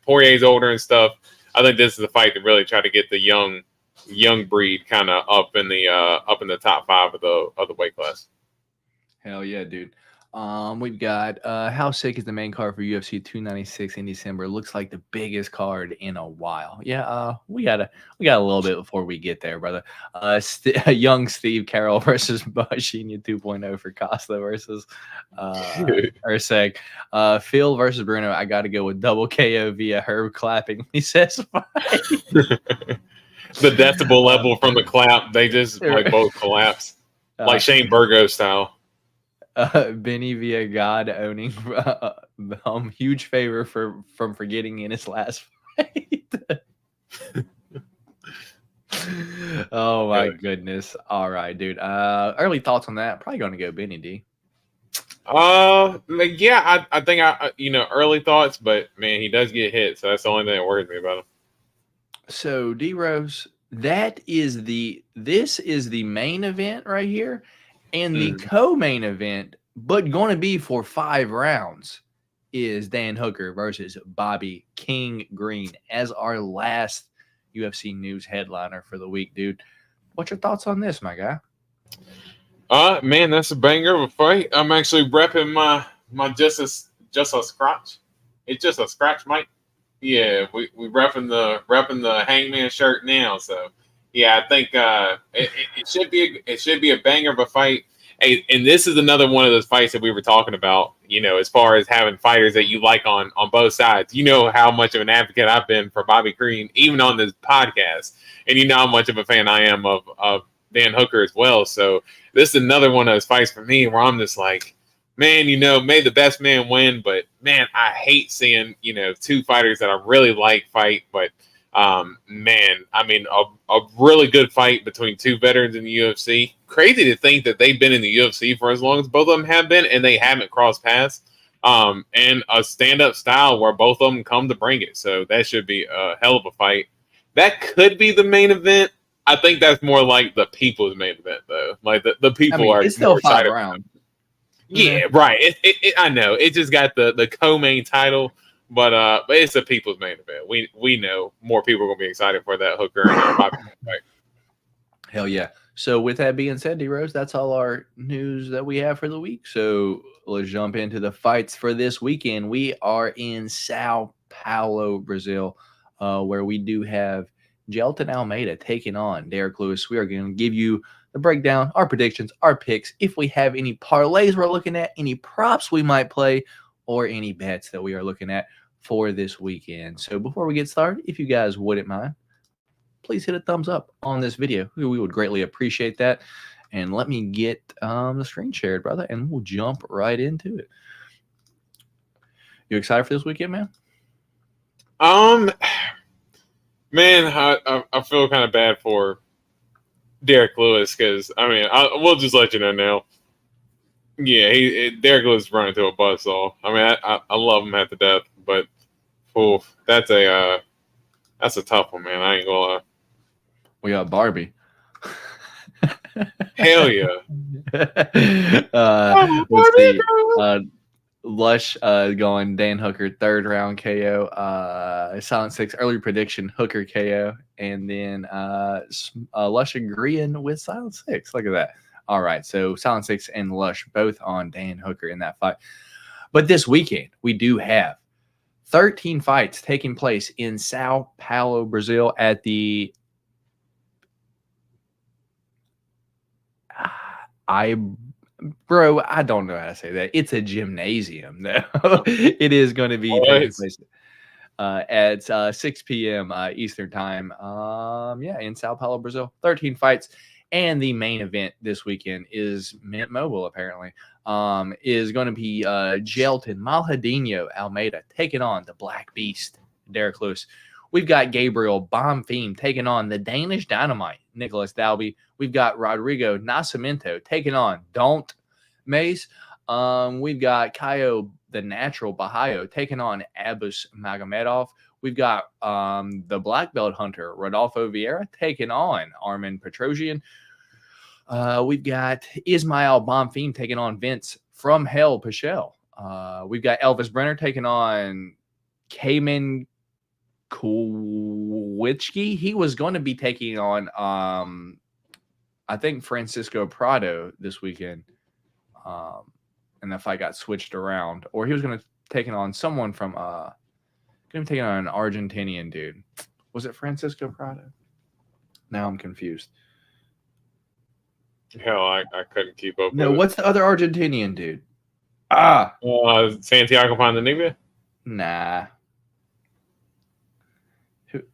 Poirier's older and stuff. I think this is the fight to really try to get the young breed kind of up in the top 5 of the weight class. Hell yeah, dude. We've got how sick is the main card for UFC 296 in December? Looks like the biggest card in a while. Yeah, we got a little bit before we get there, brother. Young Steve Carroll versus Bashinya 2.0 for Costa versus Erceg. Phil versus Bruno. I got to go with double KO via Herb clapping. He says fight. The decibel level from the clap, they just like both collapse, like Shane Burgos style. Benny via God owning huge favor from forgetting in his last fight. Oh my goodness. All right, dude. Early thoughts on that? Probably gonna go Benny D. Yeah, I think you know, early thoughts, but man, he does get hit, so that's the only thing that worries me about him. So D Rose, this is the main event right here. And the co-main event, but going to be for 5 rounds, is Dan Hooker versus Bobby King Green as our last UFC news headliner for the week, dude. What's your thoughts on this, my guy? Man, that's a banger of a fight. I'm actually repping my just a scratch. It's just a scratch, mate. Yeah, we repping the Hangman shirt now. So yeah, I think it should be a banger of a fight. Hey, and this is another one of those fights that we were talking about. You know, as far as having fighters that you like on both sides. You know how much of an advocate I've been for Bobby Green, even on this podcast, and you know how much of a fan I am of Dan Hooker as well. So this is another one of those fights for me where I'm just like, man, you know, may the best man win, but man, I hate seeing, you know, two fighters that I really like fight. But man, I mean, a really good fight between two veterans in the UFC. Crazy to think that they've been in the UFC for as long as both of them have been, and they haven't crossed paths. And a stand-up style where both of them come to bring it. So that should be a hell of a fight. That could be the main event. I think that's more like the people's main event, though. Like the people are it's still more 5 excited. rounds. Yeah, right. I know it just got the co-main title, but it's a people's main event. We know more people are gonna be excited for that Hooker and Bobby fight. Hell yeah. So with that being said, D-Rose, that's all our news that we have for the week. So let's jump into the fights for this weekend. We are in Sao Paulo, Brazil, where we do have Gelton Almeida taking on Derek Lewis. We are going to give you the breakdown, our predictions, our picks, if we have any parlays we're looking at, any props we might play, or any bets that we are looking at for this weekend. So before we get started, if you guys wouldn't mind, please hit a thumbs up on this video. We would greatly appreciate that. And let me get the screen shared, brother, and we'll jump right into it. You excited for this weekend, man? Man, I feel kind of bad for Derek Lewis because I mean we'll just let you know now. Yeah, Derek Lewis is running to a buzzsaw. I mean I love him at the death, but that's a tough one, man. I ain't gonna lie. We got Barbie. Hell yeah. Let's see. Lush going Dan Hooker, 3rd round KO. Silent 6 early prediction, Hooker KO. And then Lush agreeing with Silent 6. Look at that. All right. So Silent 6 and Lush both on Dan Hooker in that fight. But this weekend, we do have 13 fights taking place in Sao Paulo, Brazil at the I don't know how to say that. It's a gymnasium, though. It is going to be taking place at 6 p.m. Eastern time. In Sao Paulo, Brazil. 13 fights. And the main event this weekend is Mint Mobile, apparently. Is going to be Gelton Malhadinho Almeida taking on the Black Beast, Derek Lewis. We've got Gabriel Bonfim taking on the Danish Dynamite, Nicholas Dalby. We've got Rodrigo Nascimento taking on Don't Mace. We've got Caio the Natural Bahayo taking on Abus Magomedov. We've got the Black Belt Hunter, Rodolfo Vieira, taking on Armin Petrosian. We've got Ismail Bonfim taking on Vince from Hell Pichel. We've got Elvis Brenner taking on Cayman Kowicki. He was going to be taking on, I think, Francisco Prado this weekend. And the fight got switched around. Or he was going to take on someone from, going to be taking on an Argentinian dude. Was it Francisco Prado? Now I'm confused. Hell, I couldn't keep up. No, with what's the other Argentinian dude? Santiago Ponzinibbio? Nah.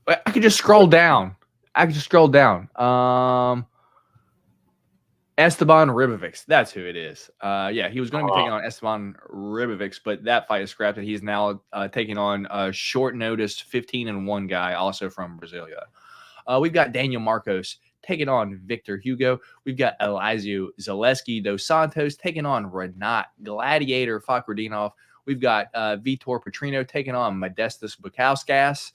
I could just scroll down. Esteban Ribovics. That's who it is. He was going to be taking on Esteban Ribovics, but that fight is scrapped, and he's now taking on a short notice 15-1 guy, also from Brasilia. We've got Daniel Marcos taking on Victor Hugo. We've got Elizeu Zaleski dos Santos taking on Renat Gladiator Fakhretdinov. We've got Vitor Petrino taking on Modestas Bukauskas.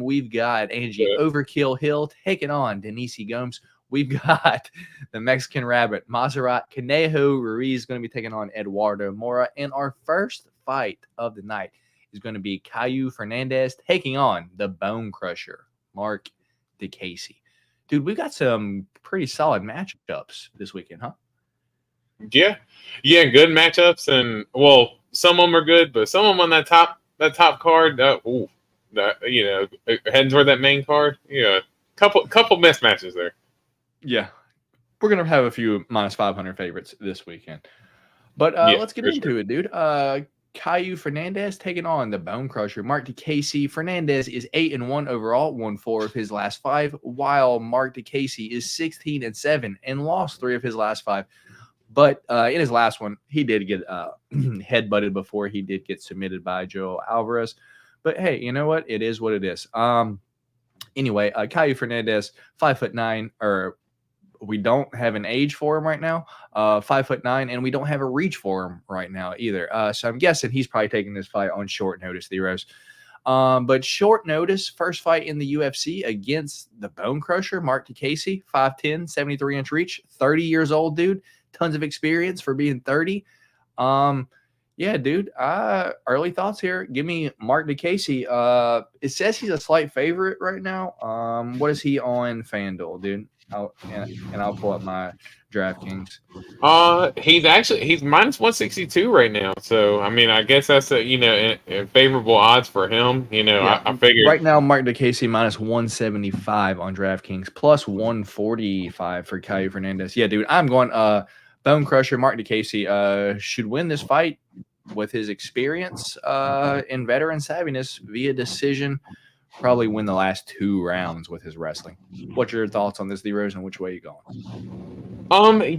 We've got Angie Overkill Hill taking on Denise Gomes. We've got the Mexican Rabbit, Maserat Conejo Ruiz, going to be taking on Eduardo Mora. And our first fight of the night is going to be Caio Fernandez taking on the Bone Crusher, Mark DeCasey. Dude, we've got some pretty solid matchups this weekend, huh? Yeah, good matchups. And, well, some of them are good, but some of them on that top top card. Heading toward that main card. Yeah, couple mismatches there. Yeah, we're gonna have a few minus 500 favorites this weekend. But let's get into it, dude. Caio Fernandez taking on the Bone Crusher, Mark DeCasey. Fernandez is 8-1 overall, won 4 of his last 5, while Mark DeCasey is 16-7 and lost 3 of his last 5. But in his last one, he did get headbutted before he did get submitted by Joe Alvarez. But hey, you know what? It is what it is. Anyway, Caio Fernandez, 5'9", or we don't have an age for him right now, 5'9", and we don't have a reach for him right now either. So I'm guessing he's probably taking this fight on short notice, Theros. But short notice, first fight in the UFC against the Bone Crusher, Mark DeCasey, 5'10", 73-inch reach, 30 years old, dude. Tons of experience for being 30. Yeah, dude. Early thoughts here. Give me Mark DeCasey. It says he's a slight favorite right now. What is he on FanDuel, dude? I'll pull up my DraftKings. He's minus 162 right now. So I mean, I guess that's a favorable odds for him. I figured right now Mark DeCasey minus 175 on DraftKings, plus 145 for Caio Fernandez. Yeah, dude. I'm going Bone Crusher. Mark DeCasey should win this fight with his experience and veteran savviness via decision. Probably win the last 2 rounds with his wrestling. What's your thoughts on this, D-Rose, and which way you going?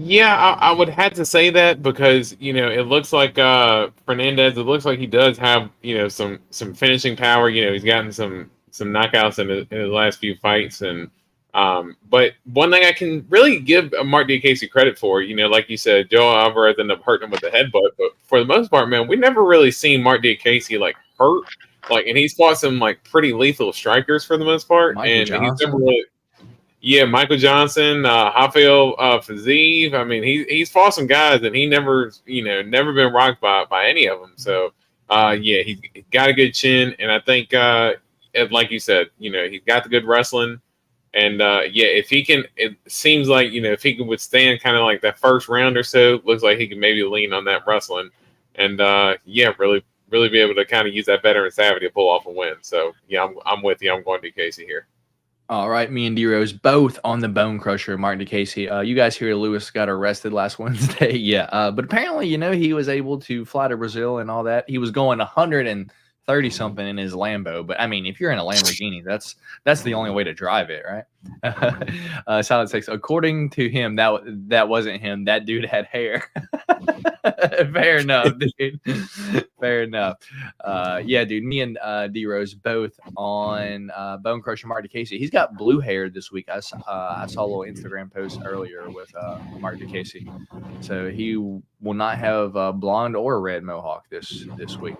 Yeah, I would have to say that because it looks like Fernandez. It looks like he does have some finishing power. He's gotten some knockouts in his last few fights, and but one thing I can really give Mark DeCasey credit for, like you said, Joe Alvarez ended up hurting him with the headbutt, but for the most part, man, we never really seen Mark DeCasey hurt. And he's fought some pretty lethal strikers for the most part. He's never really, Michael Johnson, Rafael Fiziev. I mean, he's fought some guys and he never been rocked by any of them. So, he's got a good chin. And I think, like you said, he's got the good wrestling. And, if he can, it seems like, if he can withstand kind of that first round or so, looks like he can maybe lean on that wrestling. And, really be able to kind of use that veteran savvy to pull off a win. So, I'm with you. I'm going to DeCasey here. All right, me and D-Rose both on the Bone Crusher, Mark DeCasey. You guys hear Lewis got arrested last Wednesday? Yeah, but apparently, he was able to fly to Brazil and all that. He was going 130-something in his Lambo. But, I mean, if you're in a Lamborghini, that's the only way to drive it, right? Silent Six, according to him, that wasn't him. That dude had hair. Fair enough, dude. Fair enough. Yeah, dude. Me and D-Rose both on Bone Crusher Mark DeCasey. He's got blue hair this week. I saw a little Instagram post earlier with Mark DeCasey. So he will not have blonde or red mohawk this week.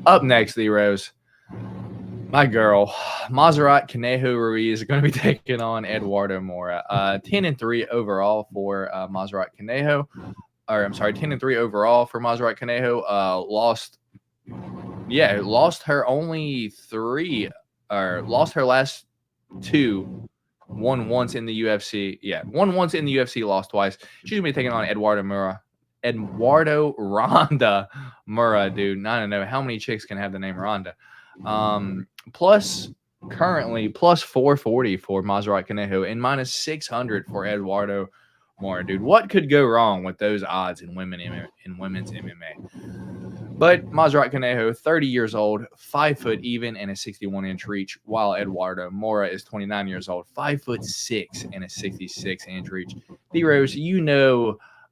Up next, D-Rose. My girl, Montserrat Conejo Ruiz is going to be taking on Eduardo Mora. 10-3 overall for Montserrat Conejo. Or I'm sorry, 10-3 overall for Montserrat Conejo. Lost her only 3, or lost her last 2. Won once in the UFC. Yeah, won once in the UFC, lost twice. She's going to be taking on Eduardo Ronda Mura, dude. I don't know how many chicks can have the name Ronda. Currently plus 440 for Montserrat Conejo and minus 600 for Eduardo Mora, dude. What could go wrong with those odds in women's MMA? But Montserrat Conejo, 30 years old, 5 foot even, and a 61-inch reach, while Eduardo Mora is 29 years old, 5'6" and a 66-inch reach. D-Rose,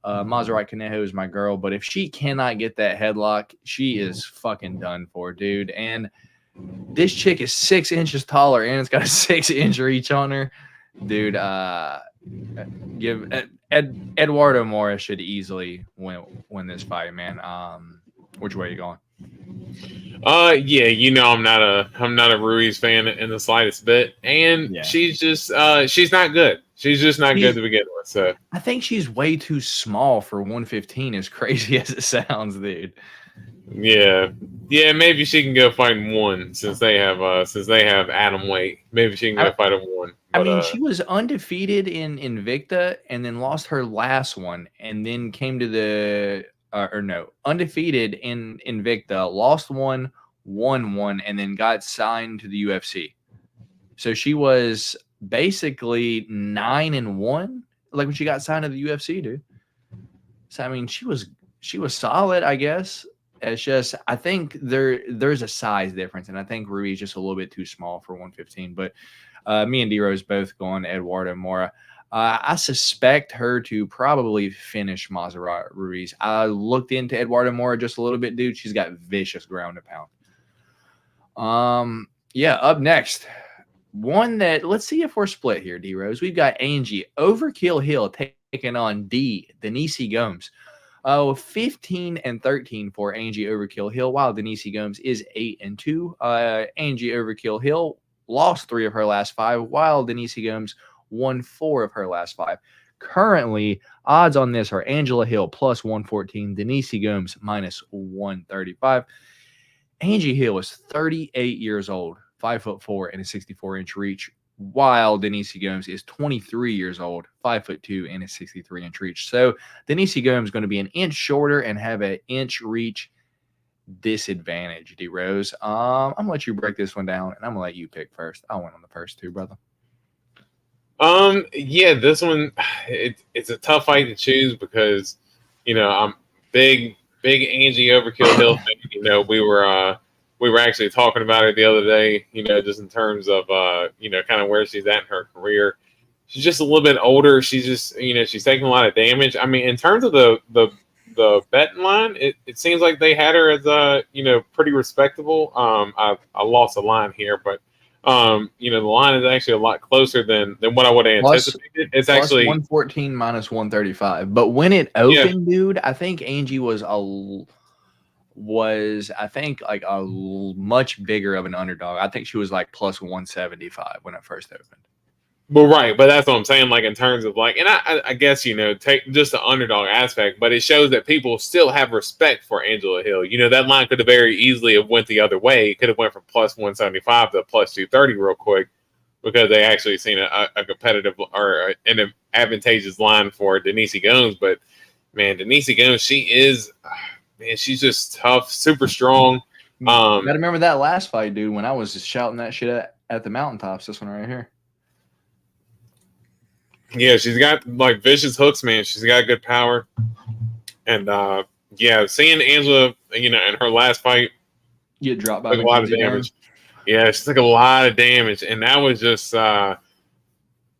Montserrat Conejo is my girl, but if she cannot get that headlock, she is fucking done for, dude. And this chick is 6 inches taller and it's got a 6-inch reach on her, dude. Eduardo Mora should easily win this fight, man. Which way are you going? I'm not a Ruiz fan in the slightest bit, and she's not good. She's just not good to begin with. So I think she's way too small for 115. As crazy as it sounds, dude. Yeah. Maybe she can go fight one since they have atom weight. Maybe she can go fight a one. But, I mean, she was undefeated in Invicta and then lost her last one, and then came to undefeated in Invicta, lost one, won one, and then got signed to the UFC. So she was basically 9-1, like when she got signed to the UFC, dude. So I mean, she was solid, I guess. It's just I think there's a size difference, and I think Rui's just a little bit too small for 115. But me and D-Rose both going Eduardo Mora. I suspect her to probably finish Montserrat Ruiz. I looked into Eduardo Mora just a little bit, dude. She's got vicious ground and pound. Yeah, up next. One that, let's see if we're split here, D-Rose. We've got Angie Overkill Hill taking on Denise Gomes. 15-13 for Angie Overkill Hill, while Denise Gomes is 8-2. Angie Overkill Hill lost 3 of her last 5, while Denise Gomes won 4 of her last 5. Currently, odds on this are Angela Hill plus 114, Denise Gomes minus 135. Angie Hill is 38 years old, 5'4" and a 64-inch reach, while Denise Gomes is 23 years old, 5'2" and a 63-inch reach. So Denise Gomes is going to be an inch shorter and have an inch reach disadvantage, D-Rose. I'm going to let you break this one down, and I'm going to let you pick first. I went on the first 2, brother. Yeah, this one, it's a tough fight to choose because, I'm big Angie Overkill Hill fan. We were actually talking about it the other day, just in terms of, kind of where she's at in her career. She's just a little bit older. She's just, she's taking a lot of damage. I mean, in terms of the betting line, it seems like they had her as, pretty respectable. I lost a line here, but, the line is actually a lot closer than what I would have anticipated. It's plus actually 114 minus 135. But when it opened, dude, I think Angie was like a much bigger of an underdog. I think she was like plus 175 when it first opened. Well, right, but that's what I'm saying. Like in terms of like, and I guess take just the underdog aspect, but it shows that people still have respect for Angela Hill. That line could have very easily have went the other way. It could have went from plus 175 to plus 230 real quick because they actually seen a competitive or an advantageous line for Denise Gomes. But man, Denise Gomes, she's just tough, super strong. You gotta remember that last fight, dude. When I was just shouting that shit at the mountaintops. This one right here. Yeah, she's got like vicious hooks, man. She's got good power. And seeing Angela, in her last fight get dropped by a lot of damage. Yeah, she took a lot of damage. And that was just I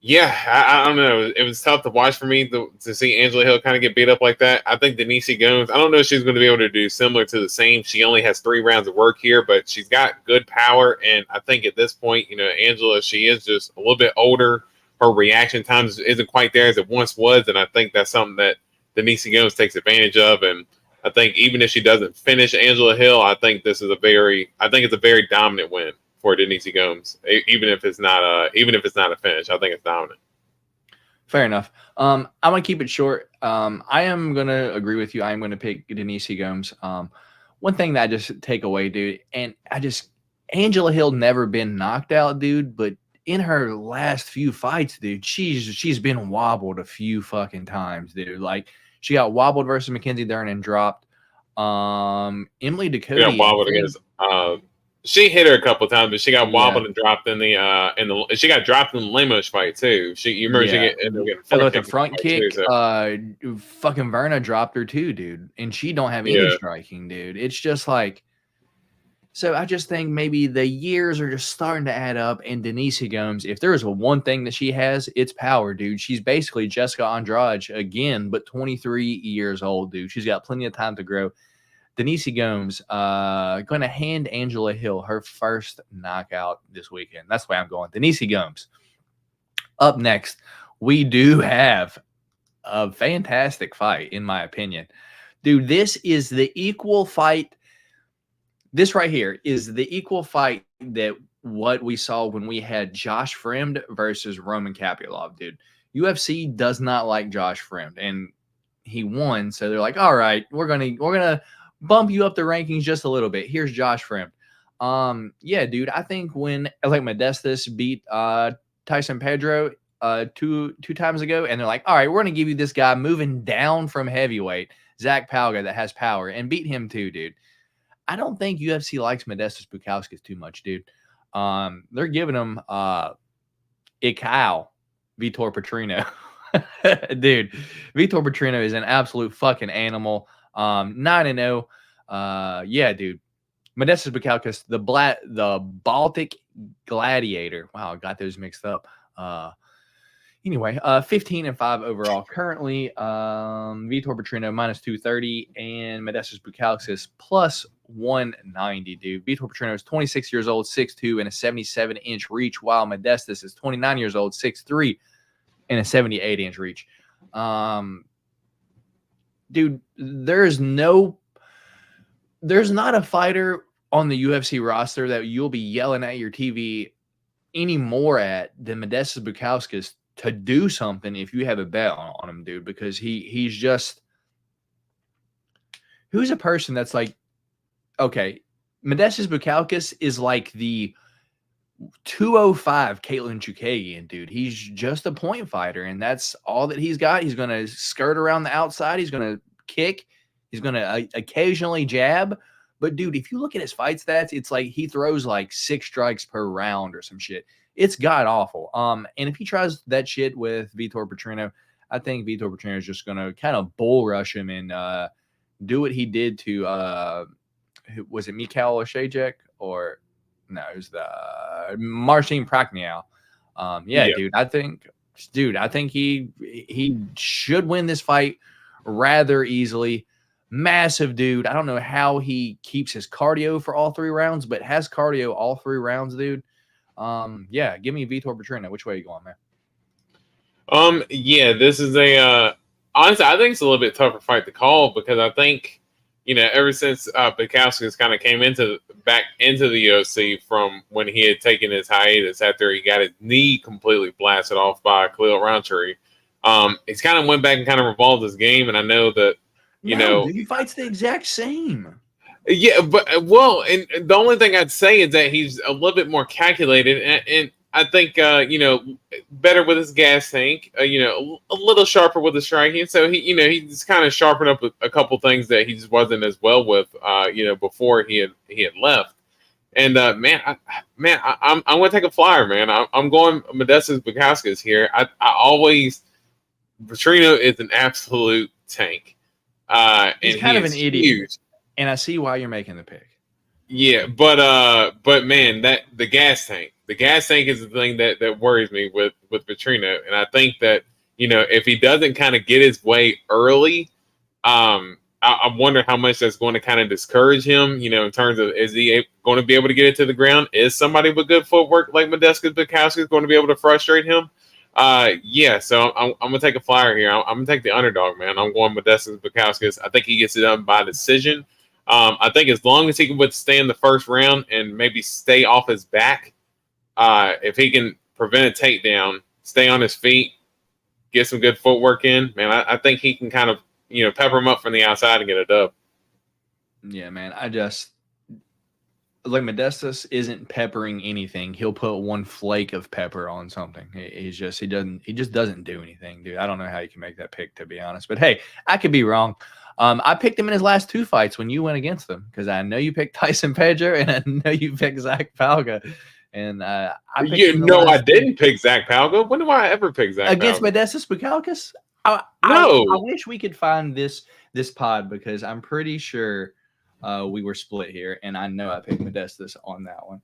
don't know. It was tough to watch for me to see Angela Hill kind of get beat up like that. I think Denise Gomes, I don't know if she's going to be able to do similar to the same. She only has 3 rounds of work here, but she's got good power. And I think at this point, Angela, she is just a little bit older. Her reaction times isn't quite there as it once was, and I think that's something that Denise Gomes takes advantage of. And I think even if she doesn't finish Angela Hill, I think it's a very dominant win for Denise Gomes. Even if it's not a finish, I think it's dominant. Fair enough. I'm gonna keep it short. I am gonna agree with you. I'm gonna pick Denise Gomes. One thing that I just take away, dude, and Angela Hill never been knocked out, dude, but in her last few fights, dude, she's been wobbled a few fucking times, dude. Like she got wobbled versus Mackenzie Dern and dropped. Emily Ducote got wobbled against. She hit her a couple of times, but she got wobbled and dropped in the she got dropped in the Lemos fight too. She getting the front kick. Too. Fucking Verna dropped her too, dude, and she don't have any striking, dude. It's just like. So I just think maybe the years are just starting to add up. And Denise Gomes, if there is one thing that she has, it's power, dude. She's basically Jessica Andrade again, but 23 years old, dude. She's got plenty of time to grow. Denise Gomes going to hand Angela Hill her first knockout this weekend. That's the way I'm going. Denise Gomes. Up next, we do have a fantastic fight, in my opinion. Dude, this is the equal fight. This right here is the equal fight that what we saw when we had Josh Fremd versus Roman Kapilov, dude. UFC does not like Josh Fremd, and he won, so they're like, all right, we're gonna bump you up the rankings just a little bit. Here's Josh Fremd. Yeah, dude, I think when like Modestas beat Tyson Pedro two times ago, and they're like, all right, we're gonna give you this guy moving down from heavyweight, Zach Palga, that has power, and beat him too, dude. I don't think UFC likes Modestas Bukauskas too much, dude. They're giving him Ikao Vitor Petrino. Dude, Vitor Petrino is an absolute fucking animal. 9-0. Yeah, dude. Modestas Bukauskas, the Baltic Gladiator. Wow, I got those mixed up. Anyway, 15-5 overall. Currently, Vitor Petrino minus 230 and Modestas Bukauskas plus 190, dude. Vitor Petrino is 26 years old, 6'2", and a 77-inch reach, while Modestas is 29 years old, 6'3", and a 78-inch reach. Dude, there's not a fighter on the UFC roster that you'll be yelling at your TV anymore at than Modestas Bukauskas to do something if you have a bet on him, dude, because he's just – who's a person that's like, okay, Modestas Bukauskas is like the 205 Caitlin Chukagian, dude. He's just a point fighter, and that's all that he's got. He's going to skirt around the outside. He's going to kick. He's going to occasionally jab. But, dude, if you look at his fight stats, it's like he throws like 6 strikes per round or some shit. It's god-awful. And if he tries that shit with Vitor Petrino, I think Vitor Petrino is just going to kind of bull rush him and do what he did to was it Mikhail Oshajek or no, it was the Marcin Prachnio. Yeah, dude, I think he should win this fight rather easily. Massive dude. I don't know how he keeps his cardio for all 3 rounds, but has cardio all 3 rounds, dude. Yeah, give me Vitor Petrino. Which way are you going, man? Yeah, this is a honestly, I think it's a little bit tougher fight to call because I think, ever since Bukauskas kind of came back into the UFC from when he had taken his hiatus after he got his knee completely blasted off by Khalil Rountree, he's kind of went back and kind of revolved his game, and I know that dude, he fights the exact same. Yeah, but and the only thing I'd say is that he's a little bit more calculated, and I think better with his gas tank. A little sharper with the striking. So he's kind of sharpened up a couple things that he just wasn't as well with. Before he had left. And I'm going to take a flyer, man. I'm going Modestas Bukauskas here. I always Petrino is an absolute tank. He's and kind of an idiot. Huge. And I see why you're making the pick. Yeah, but man, the gas tank is the thing that worries me with Petrino, and I think that if he doesn't kind of get his way early, I wonder how much that's going to kind of discourage him. In terms of is he going to be able to get it to the ground? Is somebody with good footwork like Modestas Bukauskas going to be able to frustrate him? Yeah, so I'm gonna take a flyer here. I'm gonna take the underdog, man. I'm going Modestas Bukauskas. I think he gets it done by decision. I think as long as he can withstand the first round and maybe stay off his back, if he can prevent a takedown, stay on his feet, get some good footwork in, man, I think he can kind of, pepper him up from the outside and get a dub. Yeah, man. Like Modestas isn't peppering anything. He'll put one flake of pepper on something. He just doesn't do anything, dude. I don't know how you can make that pick, to be honest. But hey, I could be wrong. I picked him in his last 2 fights when you went against him because I know you picked Tyson Pedro and I know you picked Zach Palga. And I didn't pick Zach Palga. When do I ever pick Zach against Palga? Modestas Bukauskas? No. I wish we could find this pod because I'm pretty sure we were split here, and I know I picked Modestas on that one.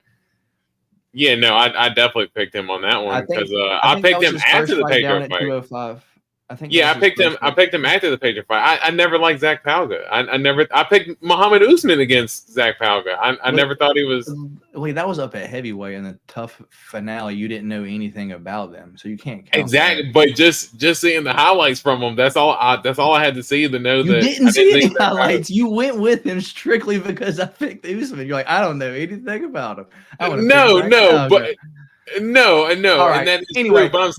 Yeah, no, I definitely picked him on that one because I picked him after the Pedro fight. 205. I picked him. I picked him after the Pedro fight. I never liked Zach Palga. I picked Muhammad Usman against Zach Palga. I never thought he was. Wait, that was up at heavyweight in the tough finale. You didn't know anything about them, so you can't count exactly. That. But just seeing the highlights from him, that's all I had to see to know you that. Didn't see any highlights. You went with him strictly because I picked Usman. You're like, I don't know anything about him. No. All right. And that is anyway, true,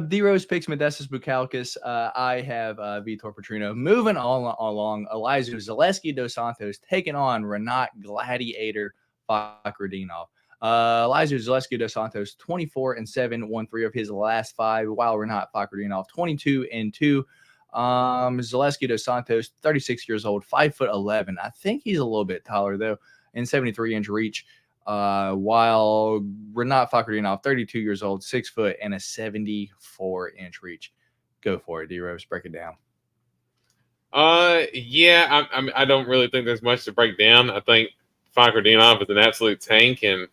D-Rose picks Modestas Bukauskas. I have Vitor Petrino. Moving on along, Elizeu Zaleski dos Santos taking on Renat Gladiator Fakhretdinov. Elizeu Zaleski dos Santos 24-7, won 3 of his last 5, while Renat Fakhretdinov 22-2. Zaleski dos Santos, 36 years old, 5'11". I think he's a little bit taller though, and 73-inch reach. While Renat Fakhretdinov, 32 years old, 6 foot, and a 74-inch reach. Go for it, D-Rose. Break it down. Yeah, I don't really think there's much to break down. I think Fakhretdinov is an absolute tank, and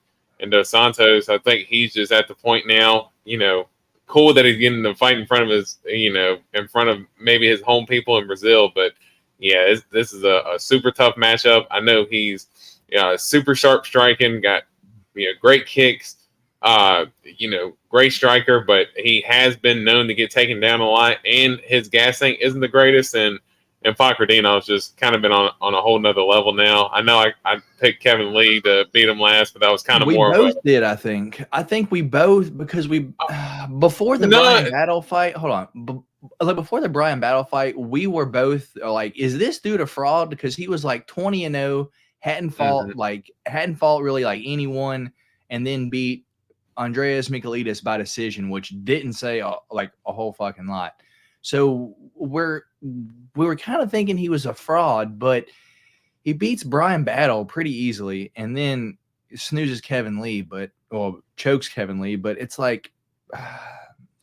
Dos Santos, I think he's just at the point now, cool that he's getting the fight in front of his, in front of maybe his home people in Brazil. But yeah, this is a super tough matchup. I know he's super sharp striking, got great kicks, great striker, but he has been known to get taken down a lot, and his gas tank isn't the greatest. And Fakhretdinov's just kind of been on a whole nother level now. I know I picked Kevin Lee to beat him last, but that was kind of more. We both did, I think. I think we both, because we before the Brian Battle fight. Hold on, like before the Brian Battle fight, we were both like, "Is this dude a fraud?" Because he was like 20-0, hadn't fought really like anyone, and then beat Andreas Michailidis by decision, which didn't say a whole fucking lot. So we were kind of thinking he was a fraud, but he beats Brian Battle pretty easily, and then snoozes Kevin Lee, chokes Kevin Lee. But it's like,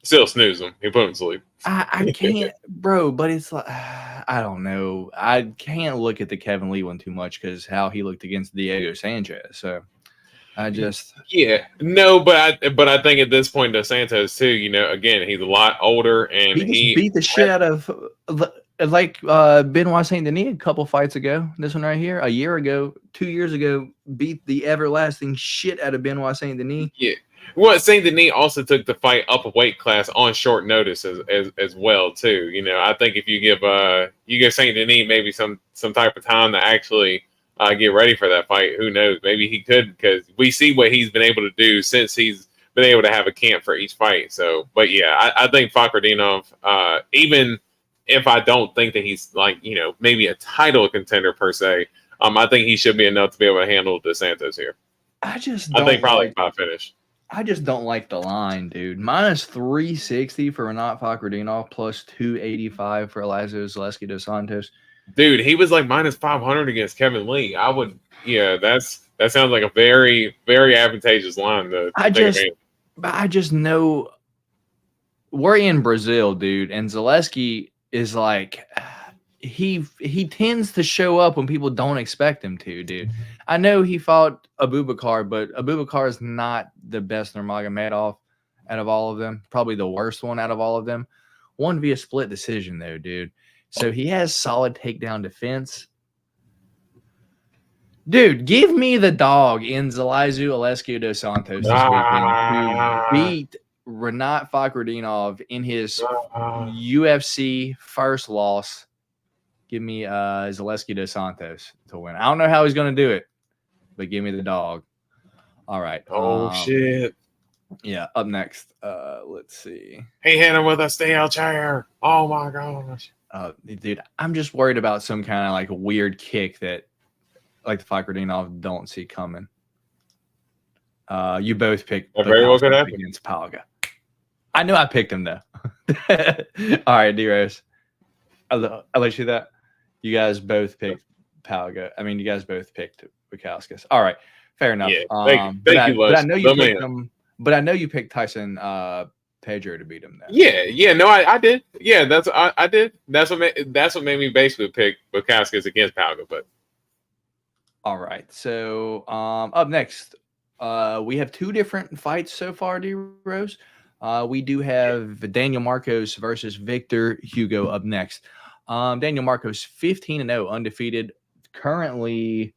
still snooze him. He put him to sleep. I can't, bro. But it's like, I don't know. I can't look at the Kevin Lee one too much because how he looked against Diego Sanchez. So I just but I think at this point, Dos Santos too. Again, he's a lot older, and he beat the shit out of Benoit Saint Denis a couple fights ago. This one right here, a year ago, 2 years ago, beat the everlasting shit out of Benoit Saint Denis. Yeah. Well, Saint Denis also took the fight up a weight class on short notice as well too. I think if you give Saint Denis maybe some type of time to actually get ready for that fight, who knows? Maybe he could, because we see what he's been able to do since he's been able to have a camp for each fight. So, but yeah, I think Fakhretdinov, even if I don't think that he's maybe a title contender per se, I think he should be enough to be able to handle Dos Santos here. I think probably by finish. I just don't like the line, dude. Minus 360 for Renat Fakhretdinov, plus 285 for Elizeu Zaleski dos Santos. Dude, he was like minus 500 against Kevin Lee. That sounds like a very, very advantageous line. I just know we're in Brazil, dude, and Zaleski is like, he tends to show up when people don't expect him to, dude. I know he fought Abubakar, but Abubakar is not the best Nurmagomedov out of all of them. Probably the worst one out of all of them. Won via split decision, though, dude. So he has solid takedown defense. Dude, give me the dog in Elizeu Zaleski dos Santos this weekend, who beat Renat Fakhretdinov in his UFC first loss. Give me Zaleski dos Santos to win. I don't know how he's going to do it, but give me the dog. All right. Shit. Yeah, up next. Let's see. He hit him with a steel chair. Oh, my gosh. Dude, I'm just worried about some kind of like weird kick that the Fakhretdinov don't see coming. You both picked against Palga. I knew I picked him, though. All right, D-Rose. I'll let you that. You guys both picked Palga. I mean, you guys both picked Bukauskas. All right, fair enough. Yeah, thank you, but I know you picked him. But I know you picked Tyson Pedro to beat him. Now. Yeah. No, I did. Yeah, I did. That's what made me basically pick Bukauskas against Palga. But all right, so up next, we have two different fights so far, D-Rose. We do have Daniel Marcos versus Victor Hugo up next. Daniel Marcos, 15-0, undefeated. Currently,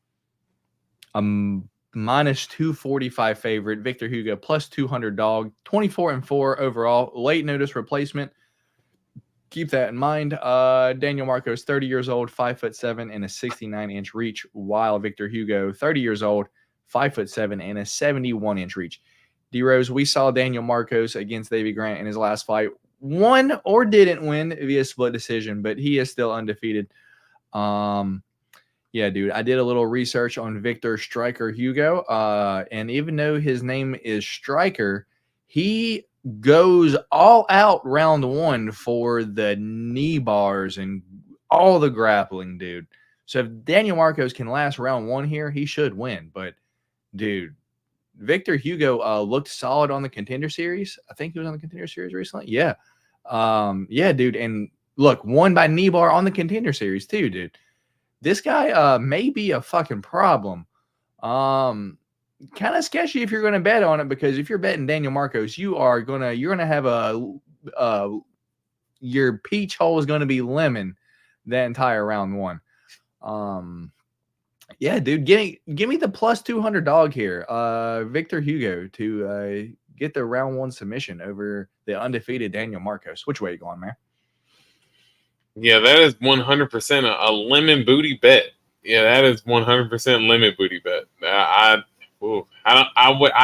minus 245 favorite. Victor Hugo, plus 200 dog. 24-4 overall. Late notice replacement. Keep that in mind. Daniel Marcos, 30 years old, 5'7", and a 69-inch reach, while Victor Hugo, 30 years old, 5'7", and a 71-inch reach. D-Rose, we saw Daniel Marcos against Davey Grant in his last fight. Won or didn't win via split decision, but he is still undefeated. Yeah, dude, I did a little research on Victor Striker Hugo, and even though his name is Striker, he goes all out round one for the knee bars and all the grappling, dude. So if Daniel Marcos can last round one here, he should win. But, dude, Victor Hugo looked solid on the Contender Series. I think he was on the Contender Series recently. Yeah. Yeah, dude. And look, won by knee bar on the Contender Series too, dude. This guy may be a fucking problem. Kind of sketchy if you're going to bet on it, because if you're betting Daniel Marcos, you're gonna have your peach hole is going to be lemon that entire round one. Yeah, dude, give me the plus 200 dog here. Victor Hugo to get the round one submission over the undefeated Daniel Marcos. Which way you going, man? Yeah, that is 100% a lemon booty bet. Yeah, that is 100% lemon booty bet. I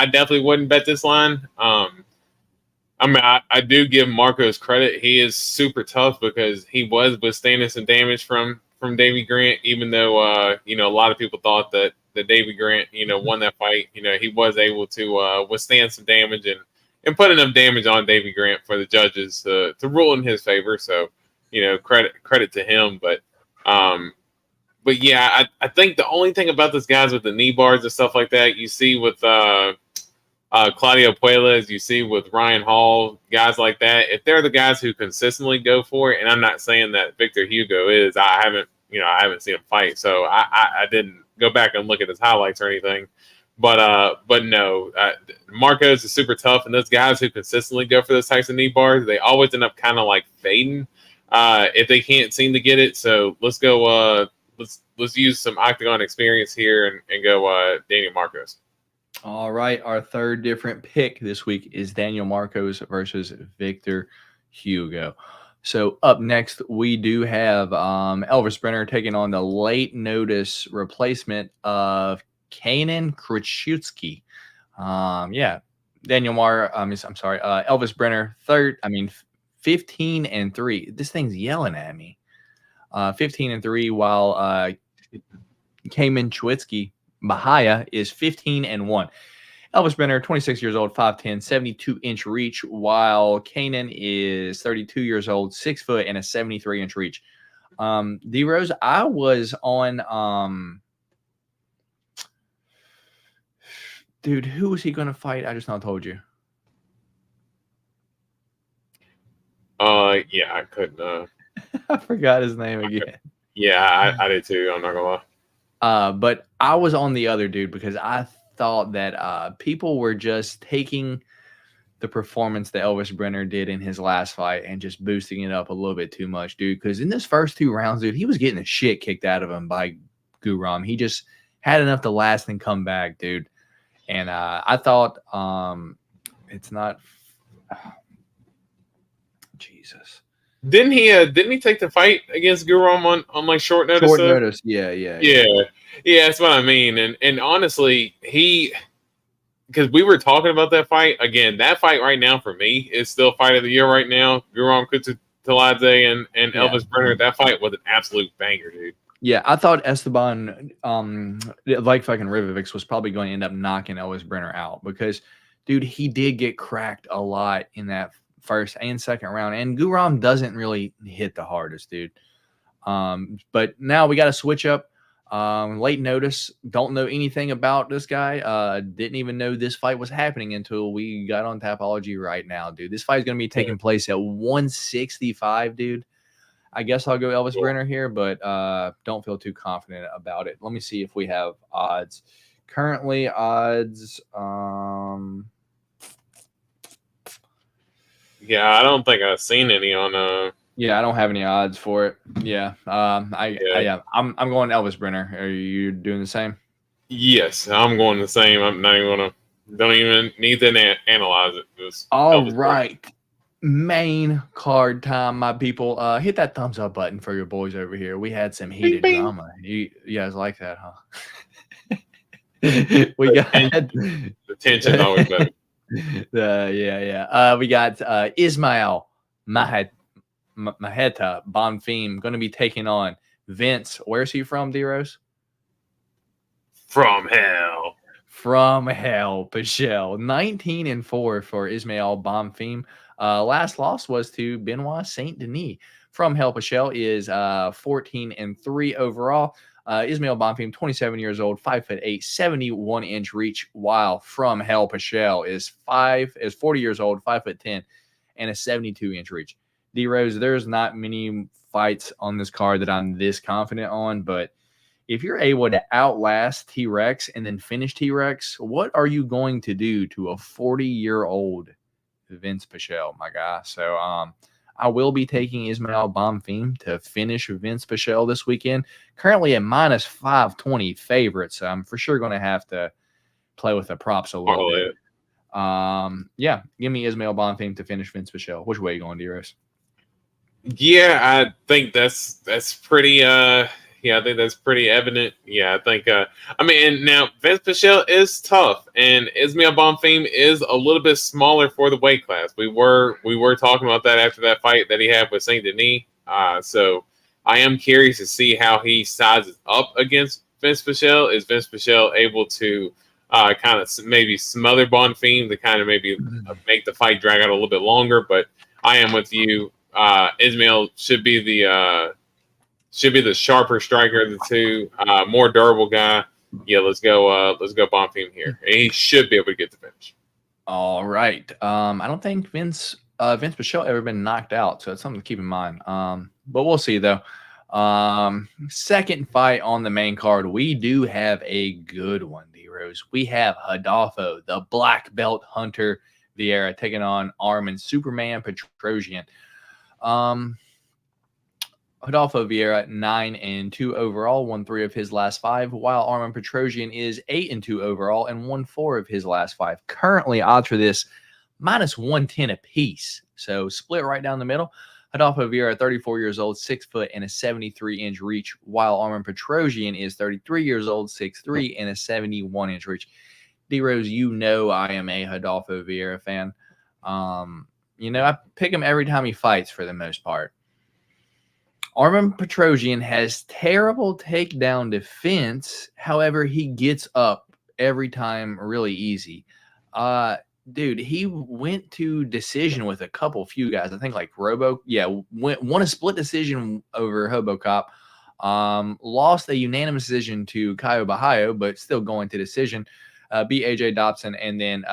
definitely wouldn't bet this line. I mean, I do give Marcos credit. He is super tough because he was withstanding some damage from Davey Grant, even though a lot of people thought that Davey Grant won that fight. He was able to withstand some damage and put enough damage on Davey Grant for the judges to rule in his favor. So credit to him. But yeah, I think the only thing about this guys with the knee bars and stuff like that, you see with Claudio Puelles, you see with Ryan Hall, guys like that, if they're the guys who consistently go for it, and I'm not saying that Victor Hugo is, I haven't seen him fight, so I didn't go back and look at his highlights or anything. But no, Marcos is super tough, and those guys who consistently go for those types of knee bars, they always end up kind of like fading if they can't seem to get it. So let's go. Let's use some Octagon experience here and go Daniel Marcos. All right, our third different pick this week is Daniel Marcos versus Victor Hugo. So up next, we do have Elvis Brenner taking on the late notice replacement of Kanan Krzyzewski. Elvis Brenner, 15-3. This thing's yelling at me. 15-3, while Kaman Chwitzki Bahia is 15-1. Elvis Brenner, 26 years old, 5'10", 72-inch reach, while Kanan is 32 years old, 6 foot, and a 73-inch reach. D-Rose, I was on dude, who was he going to fight? I just not told you. Yeah, I couldn't. I forgot his name again. Yeah, I did too. I'm not gonna lie. But I was on the other dude because I thought that people were just taking the performance that Elvis Brenner did in his last fight and just boosting it up a little bit too much, dude. Because in this first 2 rounds, dude, he was getting the shit kicked out of him by Guram. He just had enough to last and come back, dude. And I thought it's not. Jesus. Didn't he take the fight against Guram on like short notice? Short notice, yeah. That's what I mean. And honestly, because we were talking about that fight again. That fight right now for me is still fight of the year right now. Guram Kutateladze and Elvis Brenner. That fight was an absolute banger, dude. Yeah, I thought Esteban, like fucking Rivovics, was probably going to end up knocking Elvis Brenner out because, dude, he did get cracked a lot in that first and second round, and Guram doesn't really hit the hardest, dude. But now we got to switch up. Late notice, don't know anything about this guy. Didn't even know this fight was happening until we got on Tapology right now, dude. This fight is going to be taking place at 165, dude. I guess I'll go Elvis Brenner here, but don't feel too confident about it. Let me see if we have odds. Currently, odds. Yeah, I don't think I've seen any on. Yeah, I don't have any odds for it. Yeah, I'm going Elvis Brenner. Are you doing the same? Yes, I'm going the same. I'm not even don't even need to analyze it. Just all right. Brenner. Main card time, my people. Hit that thumbs up button for your boys over here. We had some heated drama. You guys like that, huh? We got the tension always better. We got Ismail Maheta Bonfim going to be taking on Vince. Where's he from, D-Rose? From hell. from hell, Pichel. 19-4 for Ismail Bonfim. Last loss was to Benoit Saint Denis. From hell, Pichel is 14-3 overall. Ismail Bonfim, 27 years old, 5'8", 71-inch reach, while from hell, Pichel is 40 years old, 5'10", and a 72-inch reach. D-Rose, there's not many fights on this card that I'm this confident on, but if you're able to outlast T-Rex and then finish T-Rex, what are you going to do to a 40-year-old Vince Pichel, my guy? So I will be taking Ismail Bonfim to finish Vince Pichel this weekend. Currently at minus 520 favorite, so I'm for sure going to have to play with the props a little bit. Yeah, give me Ismail Bonfim to finish Vince Pichel. Which way are you going, D-Rose? Yeah, I think that's pretty I think that's pretty evident. Yeah, I think and now Vince Pichel is tough, and Ismail Bonfim is a little bit smaller for the weight class. We were talking about that after that fight that he had with Saint Denis. So I am curious to see how he sizes up against Vince Pichel. Is Vince Pichel able to kind of maybe smother Bonfim to kind of maybe make the fight drag out a little bit longer? But I am with you. Ismail should be the sharper striker of the two, more durable guy. Yeah, let's go Bonfim here. And he should be able to get the finish. All right. I don't think Vince Pichel ever been knocked out, so it's something to keep in mind. But we'll see though. Second fight on the main card, we do have a good one, D-Rose. We have Rodolfo, the black belt hunter Vieira, taking on Armin Superman Petrosian. Rodolfo Vieira, 9-2 overall, won 3 of his last 5, while Armin Petrosian is 8-2 overall and won 4 of his last 5. Currently, odds for this minus 110 apiece. So split right down the middle. Rodolfo Vieira, 34 years old, 6 foot and a 73-inch reach, while Armin Petrosian is 33 years old, 6'3", and a 71-inch reach. D-Rose, you know I am a Rodolfo Vieira fan. I pick him every time he fights for the most part. Armin Petrosian has terrible takedown defense. However, he gets up every time really easy. Dude, he went to decision with a few guys. I think like won a split decision over Hobocop. Lost a unanimous decision to Caio Bahaio, but still going to decision. Beat AJ Dobson and then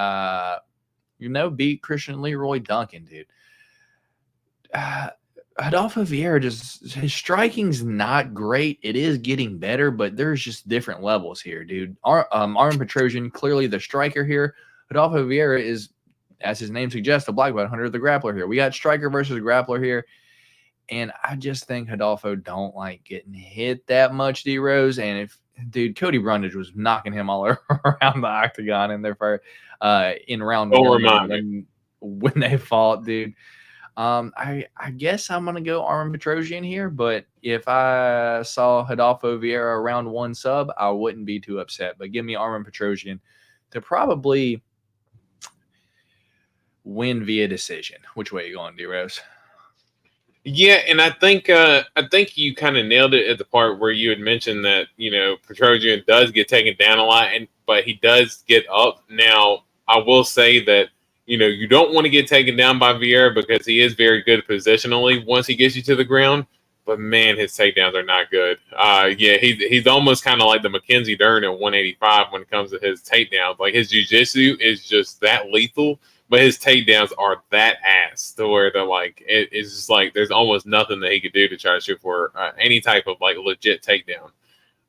beat Christian Leroy Duncan, dude. Rodolfo Vieira, his striking's not great. It is getting better, but there's just different levels here, dude. Armin Petrosian, clearly the striker here. Rodolfo Vieira is, as his name suggests, a black belt hunter, the grappler here. We got striker versus grappler here. And I just think Rodolfo don't like getting hit that much, D-Rose. And Cody Brundage was knocking him all around the octagon in in round one when they fought, dude. I guess I'm going to go Armin Petrosian here, but if I saw Rodolfo Vieira round 1 sub, I wouldn't be too upset. But give me Armin Petrosian to probably win via decision. Which way are you going, D-Rose? Yeah, and I think you kind of nailed it at the part where you had mentioned that, Petrosian does get taken down a lot, but he does get up. Now, I will say that, you don't want to get taken down by Vieira because he is very good positionally once he gets you to the ground. But, man, his takedowns are not good. He's almost kind of like the Mackenzie Dern at 185 when it comes to his takedowns. Like, his jiu-jitsu is just that lethal, but his takedowns are that ass to where they're like, it's just like there's almost nothing that he could do to try to shoot for any type of, like, legit takedown.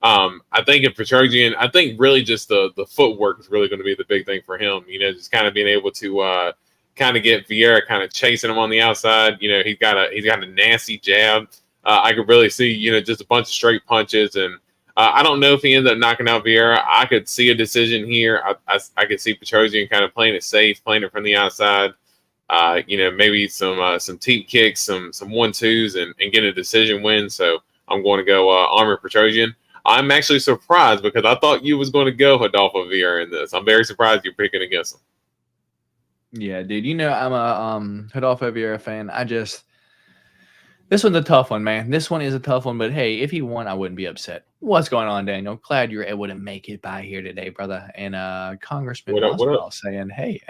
I think in Petrosian, I think really just the footwork is really going to be the big thing for him. Just kind of being able to kind of get Vieira kind of chasing him on the outside. He's got a nasty jab. I could really see just a bunch of straight punches, and I don't know if he ends up knocking out Vieira. I could see a decision here. I could see Petrosian kind of playing it safe, playing it from the outside. Maybe some teep kicks, some 1-2s, and get a decision win. So I'm going to go Armin Petrosian. I'm actually surprised because I thought you was going to go Rodolfo Vieira in this. I'm very surprised you're picking against him. Yeah, dude. I'm a Rodolfo Vieira fan. This one's a tough one, man. This one is a tough one, but hey, if he won, I wouldn't be upset. What's going on, Daniel? Glad you're able to make it by here today, brother. And Congressman What up? What Masvidal saying, hey,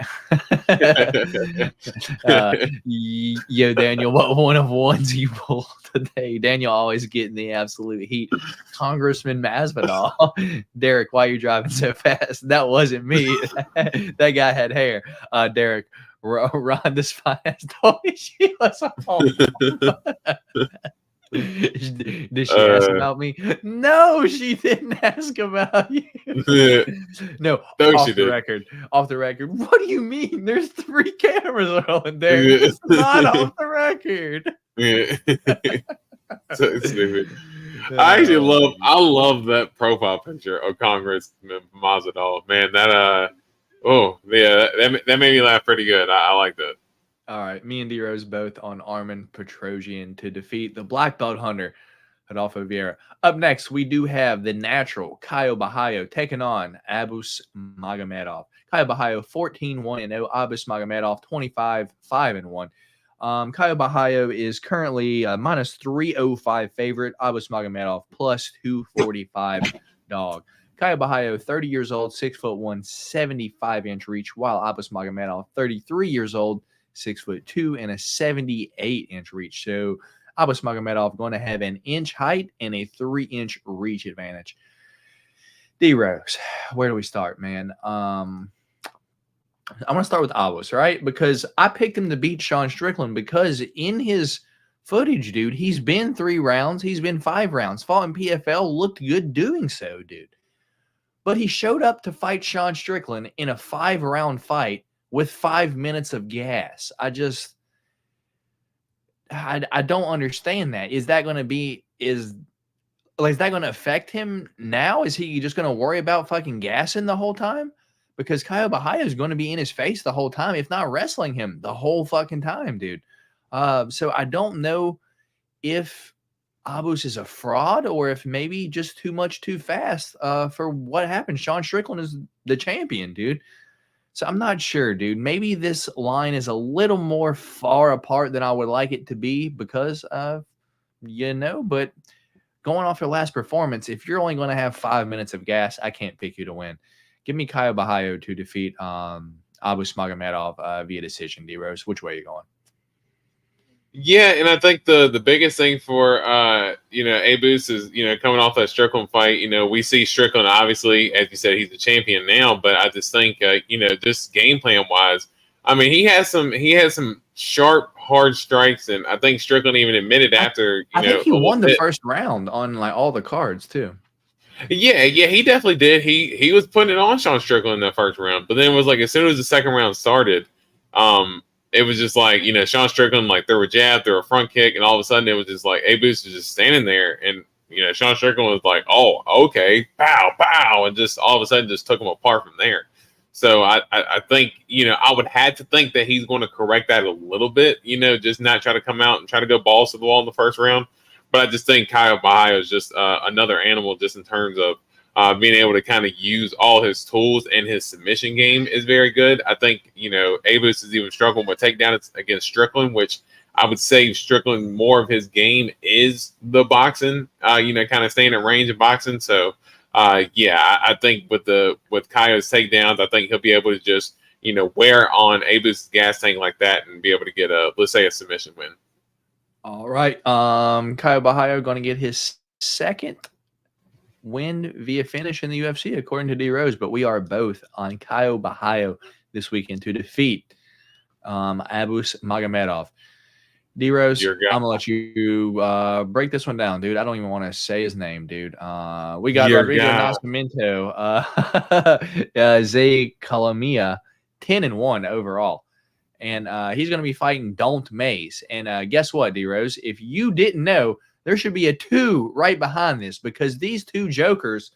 yo, Daniel, what one of ones you pulled today? Daniel always getting the absolute heat. Congressman Masvidal. Derek, why are you driving so fast? That wasn't me. That guy had hair. Derek, Rhonda's finance told me she was a home. Did she ask about me? No, she didn't ask about you. No, off the record. Off the record. What do you mean? There's 3 cameras rolling there. It's not off the record. So stupid. I love that profile picture of Congressman Masvidal. Man, that that made me laugh pretty good. I like that. All right, me and D-Rose both on Armin Petrosian to defeat the black belt hunter, Adolfo Vieira. Up next, we do have the natural Caio Bahayo taking on Abus Magomedov. Caio Bahayo 14-1-0, Abus Magomedov 25-5-1. Caio Bahayo is currently minus 305 favorite. Abus Magomedov plus 245 dog. Caio Bahayo, 30 years old, 6'1", 75-inch reach, while Abus Magomedov, 33 years old, 6'2", and a 78-inch reach. So Abus Magomedov going to have an inch height and a 3-inch reach advantage. D-Rose, where do we start, man? I'm going to start with Abus, right? Because I picked him to beat Sean Strickland because in his footage, dude, he's been 3 rounds. He's been 5 rounds. Fought in PFL, looked good doing so, dude. But he showed up to fight Sean Strickland in a 5-round fight with 5 minutes of gas. I don't understand that. Is that going to be is that going to affect him now? Is he just going to worry about fucking gassing the whole time? Because Caio Bahayo is going to be in his face the whole time, if not wrestling him the whole fucking time, dude. So I don't know if Abus is a fraud or if maybe just too much too fast for what happened. Sean Strickland is the champion, dude. So I'm not sure, dude. Maybe this line is a little more far apart than I would like it to be because of, but going off your last performance, if you're only going to have 5 minutes of gas, I can't pick you to win. Give me Caio Bahayo to defeat Abus Magomedov via decision, D-Rose. Which way are you going? Yeah, and I think the biggest thing for Abus is coming off that Strickland fight. We see Strickland, obviously, as you said, he's the champion now, but I just think just game plan wise, I mean he has some sharp, hard strikes, and I think Strickland even admitted after I think he won the first round on like all the cards too. Yeah, he definitely did. He was putting it on Sean Strickland in that first round, but then it was like as soon as the second round started, it was just like, Sean Strickland, like there were jab, there were front kick, and all of a sudden it was just like Abus was just standing there, and Sean Strickland was like, oh, okay, pow, pow, and just all of a sudden just took him apart from there. So I think, I would have to think that he's going to correct that a little bit, just not try to come out and try to go balls to the wall in the first round. But I just think Caio Bahayo is just another animal just in terms of being able to kind of use all his tools, and his submission game is very good. I think, Abus is even struggling with takedowns against Strickland, which I would say Strickland, more of his game is the boxing, kind of staying in range of boxing. So, I think with Caio's takedowns, I think he'll be able to just, wear on Abus' gas tank like that and be able to get let's say a submission win. All right. Caio Bahayo going to get his second win via finish in the UFC, according to D-Rose, but we are both on Caio Bahayo this weekend to defeat Abus Magomedov. D-Rose, I'm going to let you break this one down, dude. I don't even want to say his name, dude. We got Rodrigo Nascimento, Zay Calamia, 10-1 overall. And he's going to be fighting Don't Mace. And guess what, D-Rose? If you didn't know, there should be a 2 right behind this because these 2 jokers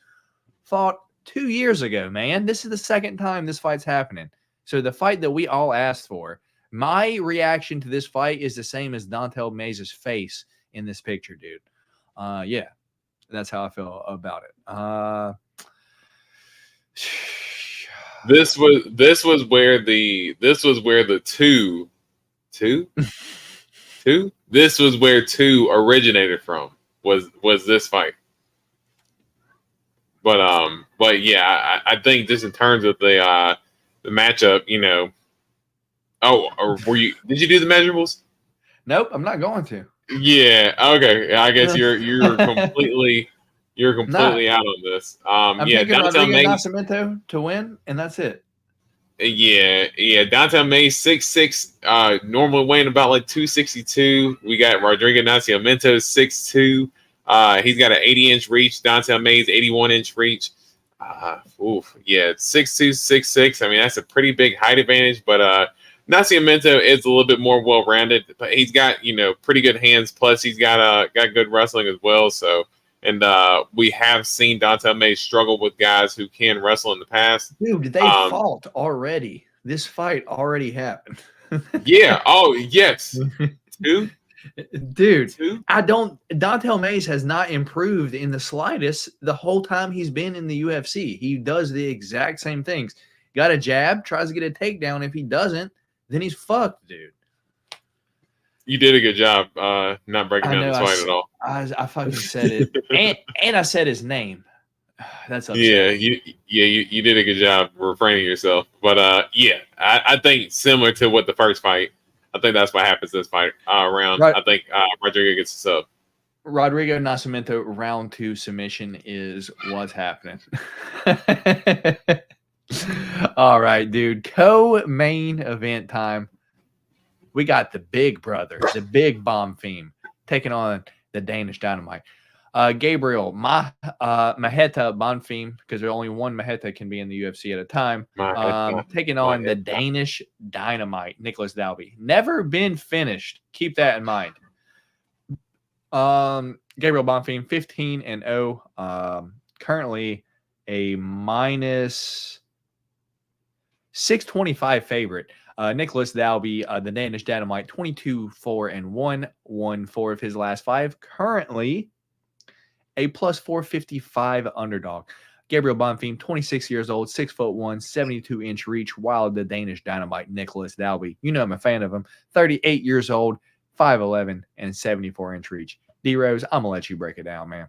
fought 2 years ago, man. This is the second time this fight's happening. So the fight that we all asked for, my reaction to this fight is the same as Dontel Mace's face in this picture, dude. Yeah, that's how I feel about it. This was where the two 2? This was where 2 originated from. Was this fight? But yeah, I think just in terms of the matchup, you know. Oh, or did you do the measurables? Nope, I'm not going to. Yeah. Okay. I guess you're completely Nah, out on this. I'm Yeah. picking Downtown Rodrigo May. Nascimento to win, and that's it. Yeah. Downtown May 6'6". Normally weighing about like 262. We got Rodrigo Nascimento 6'2". He's got an 80-inch reach. Downtown May's 81-inch reach. Yeah, 6'2", 6'6". I mean, that's a pretty big height advantage, but Nascimento is a little bit more well-rounded, but he's got, pretty good hands. Plus, he's got good wrestling as well. So, and we have seen Dante May struggle with guys who can wrestle in the past. Dude, they fought already. This fight already happened. Yeah. Oh, yes. 2. Dude, Dontel Mays has not improved in the slightest the whole time he's been in the UFC. He does the exact same things. Got a jab, tries to get a takedown. If he doesn't, then he's fucked, dude. You did a good job not breaking down this fight at all. I fucking said it. and I said his name. That's upsetting. You did a good job refraining yourself. But yeah, I think similar to what the first fight, I think that's what happens this fight round. Right. I think Rodrigo gets a sub. Rodrigo Nascimento round 2 submission is what's happening. All right, dude. Co-main event time. We got the big brother, the big bomb theme, taking on the Danish Dynamite. Gabriel Maheta Bonfim, because there's only one Maheta can be in the UFC at a time. Taking on the Danish Dynamite, Nicholas Dalby. Never been finished. Keep that in mind. Gabriel Bonfim, 15-0. Currently a minus 625 favorite. Nicholas Dalby, the Danish Dynamite, 22-4-1, won 4 of his last 5. Currently a plus 455 underdog. Gabriel Bonfim, 26 years old, 6'1", 72-inch reach, while the Danish Dynamite, Nicholas Dalby, I'm a fan of him, 38 years old, 5'11", and 74-inch reach. D-Rose, I'm going to let you break it down, man.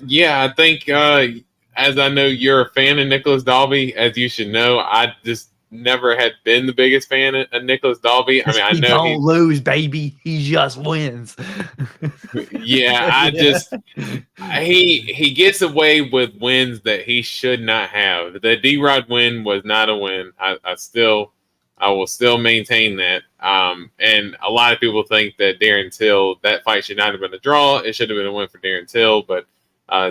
Yeah, I think as I know you're a fan of Nicholas Dalby, as you should know, I just never had been the biggest fan of Nicholas Dalby. I mean, I know he don't lose, baby. He just wins. Yeah, he gets away with wins that he should not have. The D-Rod win was not a win. I will still maintain that. And a lot of people think that Darren Till, that fight should not have been a draw. It should have been a win for Darren Till, but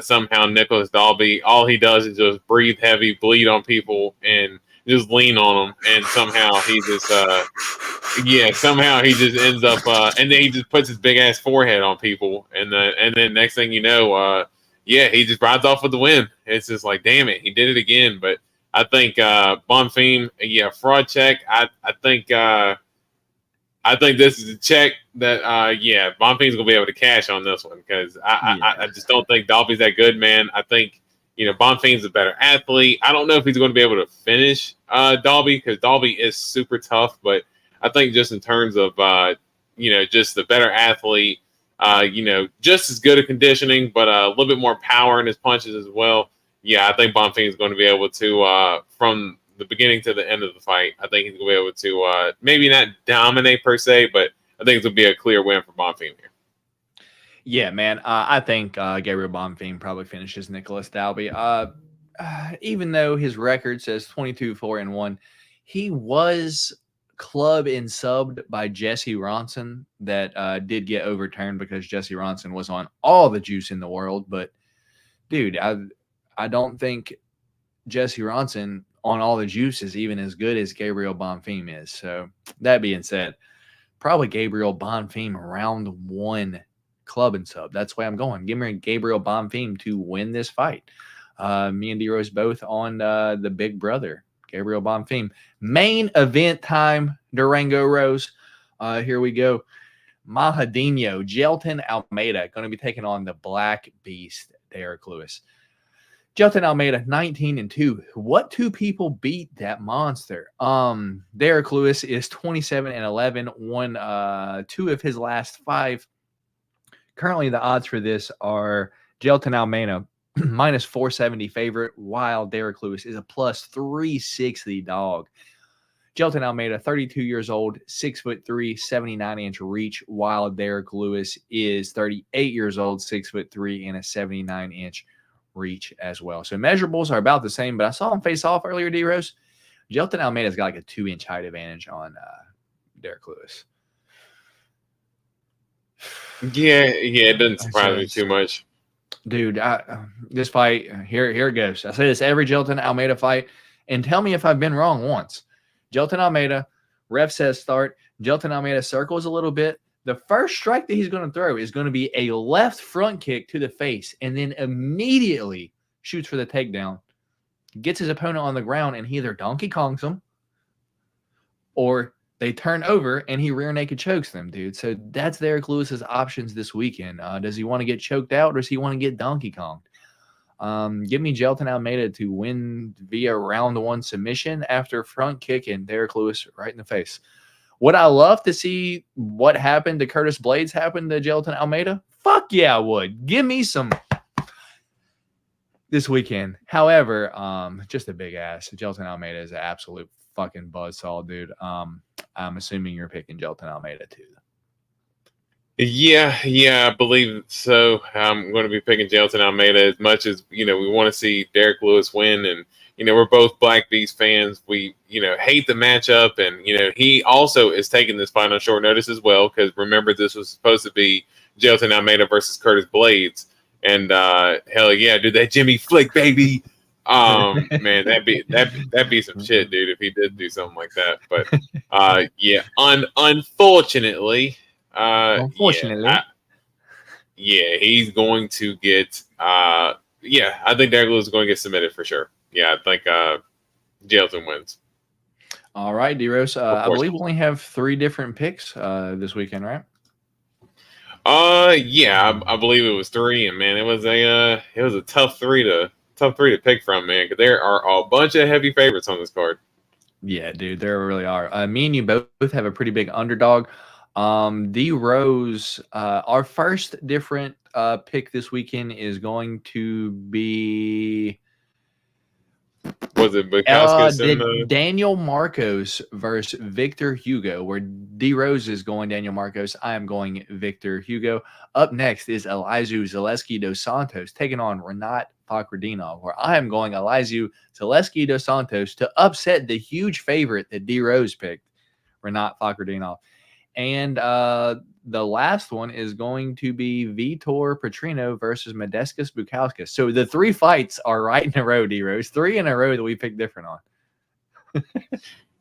somehow Nicholas Dalby, all he does is just breathe heavy, bleed on people, and just lean on them, and somehow he just ends up and then he just puts his big ass forehead on people, and then next thing you know, he just rides off with the win. It's just like, damn it, he did it again. But I think Bonfim, fraud check. I think this is a check that Bonfim's gonna be able to cash on this one, because I just don't think Dalby's that good, man. I think Bonfim's a better athlete. I don't know if he's going to be able to finish Dalby, because Dalby is super tough. But I think just in terms of, just the better athlete, just as good at conditioning, but a little bit more power in his punches as well. Yeah, I think Bonfim is going to be able to, from the beginning to the end of the fight, I think he's going to be able to maybe not dominate per se, but I think it's going to be a clear win for Bonfim here. Yeah, man. I think Gabriel Bonfim probably finishes Nicholas Dalby. Even though his record says 22-4-1, he was club and subbed by Jesse Ronson that did get overturned because Jesse Ronson was on all the juice in the world. But, dude, I don't think Jesse Ronson on all the juice is even as good as Gabriel Bonfim is. So, that being said, probably Gabriel Bonfim round 1 club and sub. That's why I'm going. Give me Gabriel Bonfim to win this fight. Me and D-Rose both on the big brother, Gabriel Bonfim. Main event time, Durango Rose. Here we go. Mahadinho, Gelton Almeida, going to be taking on the Black Beast, Derek Lewis. Jelton Almeida, 19-2. What two people beat that monster? Derek Lewis is 27-11, won 2 of his last 5. Currently, the odds for this are Jelton Almeida minus 470 favorite, while Derek Lewis is a plus 360 dog. Jelton Almeida, 32 years old, 6'3", 79-inch reach, while Derek Lewis is 38 years old, 6'3", and a 79-inch reach as well. So measurables are about the same, but I saw him face off earlier, D-Rose. Jelton Almeida's got like a 2-inch height advantage on Derek Lewis. Yeah, it doesn't surprise me too much. Dude, this fight, here it goes. I say this every Jelton Almeida fight, and tell me if I've been wrong once. Jelton Almeida, ref says start. Jelton Almeida circles a little bit. The first strike that he's going to throw is going to be a left front kick to the face, and then immediately shoots for the takedown, gets his opponent on the ground, and he either Donkey Kongs him or they turn over and he rear naked chokes them, dude. So that's Derek Lewis's options this weekend. Does he want to get choked out or does he want to get Donkey Konged? Give me Jelton Almeida to win via round 1 submission after front kick and Derek Lewis right in the face. Would I love to see what happened to Curtis Blades happen to Jelton Almeida? Fuck yeah, I would. Give me some this weekend. However, just a big ass. Jelton Almeida is an absolute fucking buzzsaw, dude. I'm assuming you're picking Jelton Almeida too. Yeah, I believe so. I'm going to be picking Jelton Almeida as much as, we want to see Derek Lewis win. And, we're both Black Beast fans. We, hate the matchup. And, he also is taking this fight on short notice as well. Because remember, this was supposed to be Jelton Almeida versus Curtis Blades. And hell yeah, dude, that Jimmy Flick, baby. Man, that'd be some shit, dude, if he did do something like that. But yeah, unfortunately. He's going to get I think Derek Lewis is going to get submitted for sure. Yeah, I think Jelton wins. All right, D-Rose. I believe we only have 3 different picks this weekend, right? I believe it was 3, and man, it was a tough 3 to pick from, man, because there are a bunch of heavy favorites on this card. Yeah, dude, there really are. Me and you both have a pretty big underdog. D-Rose, our first different pick this weekend is going to be was it Bukowski Daniel Marcos versus Victor Hugo, where D-Rose is going Daniel Marcos. I am going Victor Hugo. Up next is Elizeu Zaleski dos Santos taking on Rinat Fakhretdinov, where I am going Elizeu Zaleski dos Santos to upset the huge favorite that D-Rose picked, Rinat Fakhretdinov. And the last one is going to be Vitor Petrino versus Modestas Bukauskas. So the 3 fights are right in a row, D-Rose. 3 in a row that we picked different on.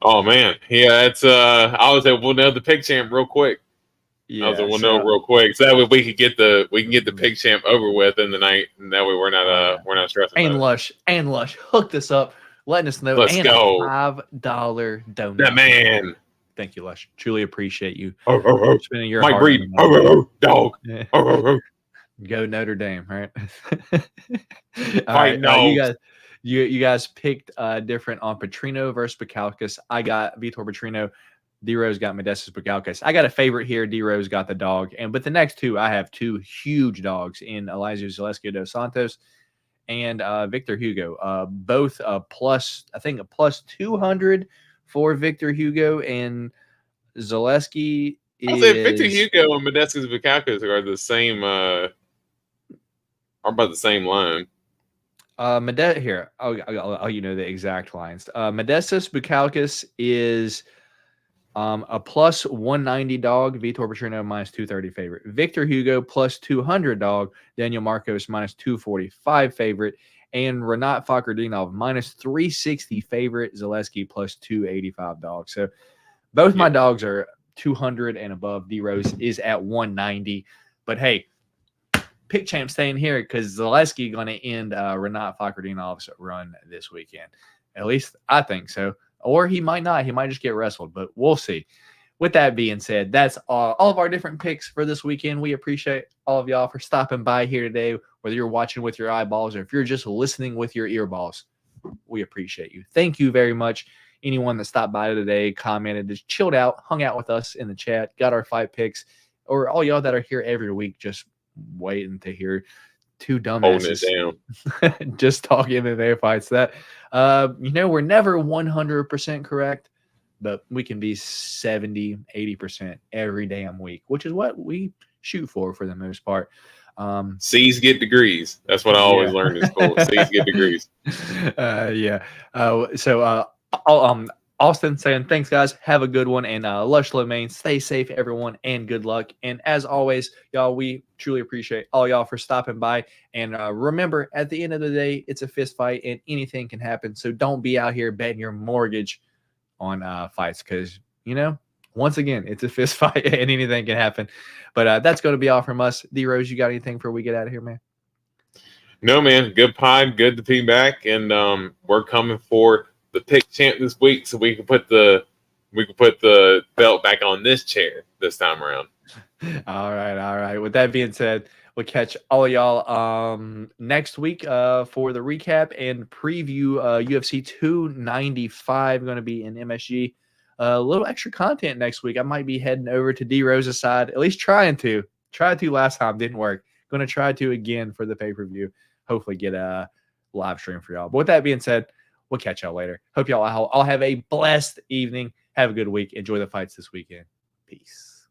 Oh, man. Yeah, it's I was able to know the pick champ real quick. Yeah, I was able to know real quick. So that way we can get the pick champ over with in the night, and that way we're not stressing. And Lush hooked us up, letting us know. Let's go. $5 donation. That man. Thank you, Lush. Truly appreciate you spending your Mike Breed, dog. Go Notre Dame, right? All right, you guys picked different on Petrino versus Bukauskas. I got Vitor Petrino. D-Rose got Modestas Bukauskas. I got a favorite here. D-Rose got the dog. But the next 2, I have 2 huge dogs in Elizeu Zaleski dos Santos and Victor Hugo. Both plus 200 for Victor Hugo, and Zaleski is... I'll say Victor Hugo and Modestas Bukauskas are the same, are about the same line. Here, I'll the exact lines. Modestas Bukauskas is a plus 190 dog, Vitor Petrino minus 230 favorite. Victor Hugo plus 200 dog, Daniel Marcos minus 245 favorite. And Rinat Fakhretdinov minus 360 favorite, Zaleski plus 285 dogs. So both my dogs are 200 and above. D-Rose is at 190. But hey, pick champ staying here because Zaleski going to end Rinat Fakhretdinov's run this weekend. At least I think so. Or he might not. He might just get wrestled, but we'll see. with that being said, that's all of our different picks for this weekend. We appreciate all of y'all for stopping by here today, whether you're watching with your eyeballs or if you're just listening with your earballs. We appreciate you. Thank you very much. Anyone that stopped by today, commented, just chilled out, hung out with us in the chat, got our fight picks, or all y'all that are here every week just waiting to hear two dumbasses just talking in their fights. That we're never 100% correct, but we can be 70, 80% every damn week, which is what we shoot for the most part. C's get degrees. That's what I always learned in school. C's get degrees. Austin saying, thanks, guys. Have a good one. And Lush Lomain, stay safe, everyone, and good luck. And as always, y'all, we truly appreciate all y'all for stopping by. And remember, at the end of the day, it's a fist fight and anything can happen. So don't be out here betting your mortgage on fights because, once again, it's a fist fight and anything can happen. But that's going to be all from us. D-Rose, you got anything before we get out of here, man? No, man. Good pod. Good to be back. And we're coming for the pick champ this week so we can put the belt back on this chair this time around. All right. With that being said, we'll catch all of y'all next week for the recap and preview UFC 295 going to be in MSG. A little extra content next week. I might be heading over to D Rose's side, at least trying to. Tried to last time, didn't work. Going to try to again for the pay-per-view. Hopefully get a live stream for y'all. But with that being said, we'll catch y'all later. Hope y'all all have a blessed evening. Have a good week. Enjoy the fights this weekend. Peace.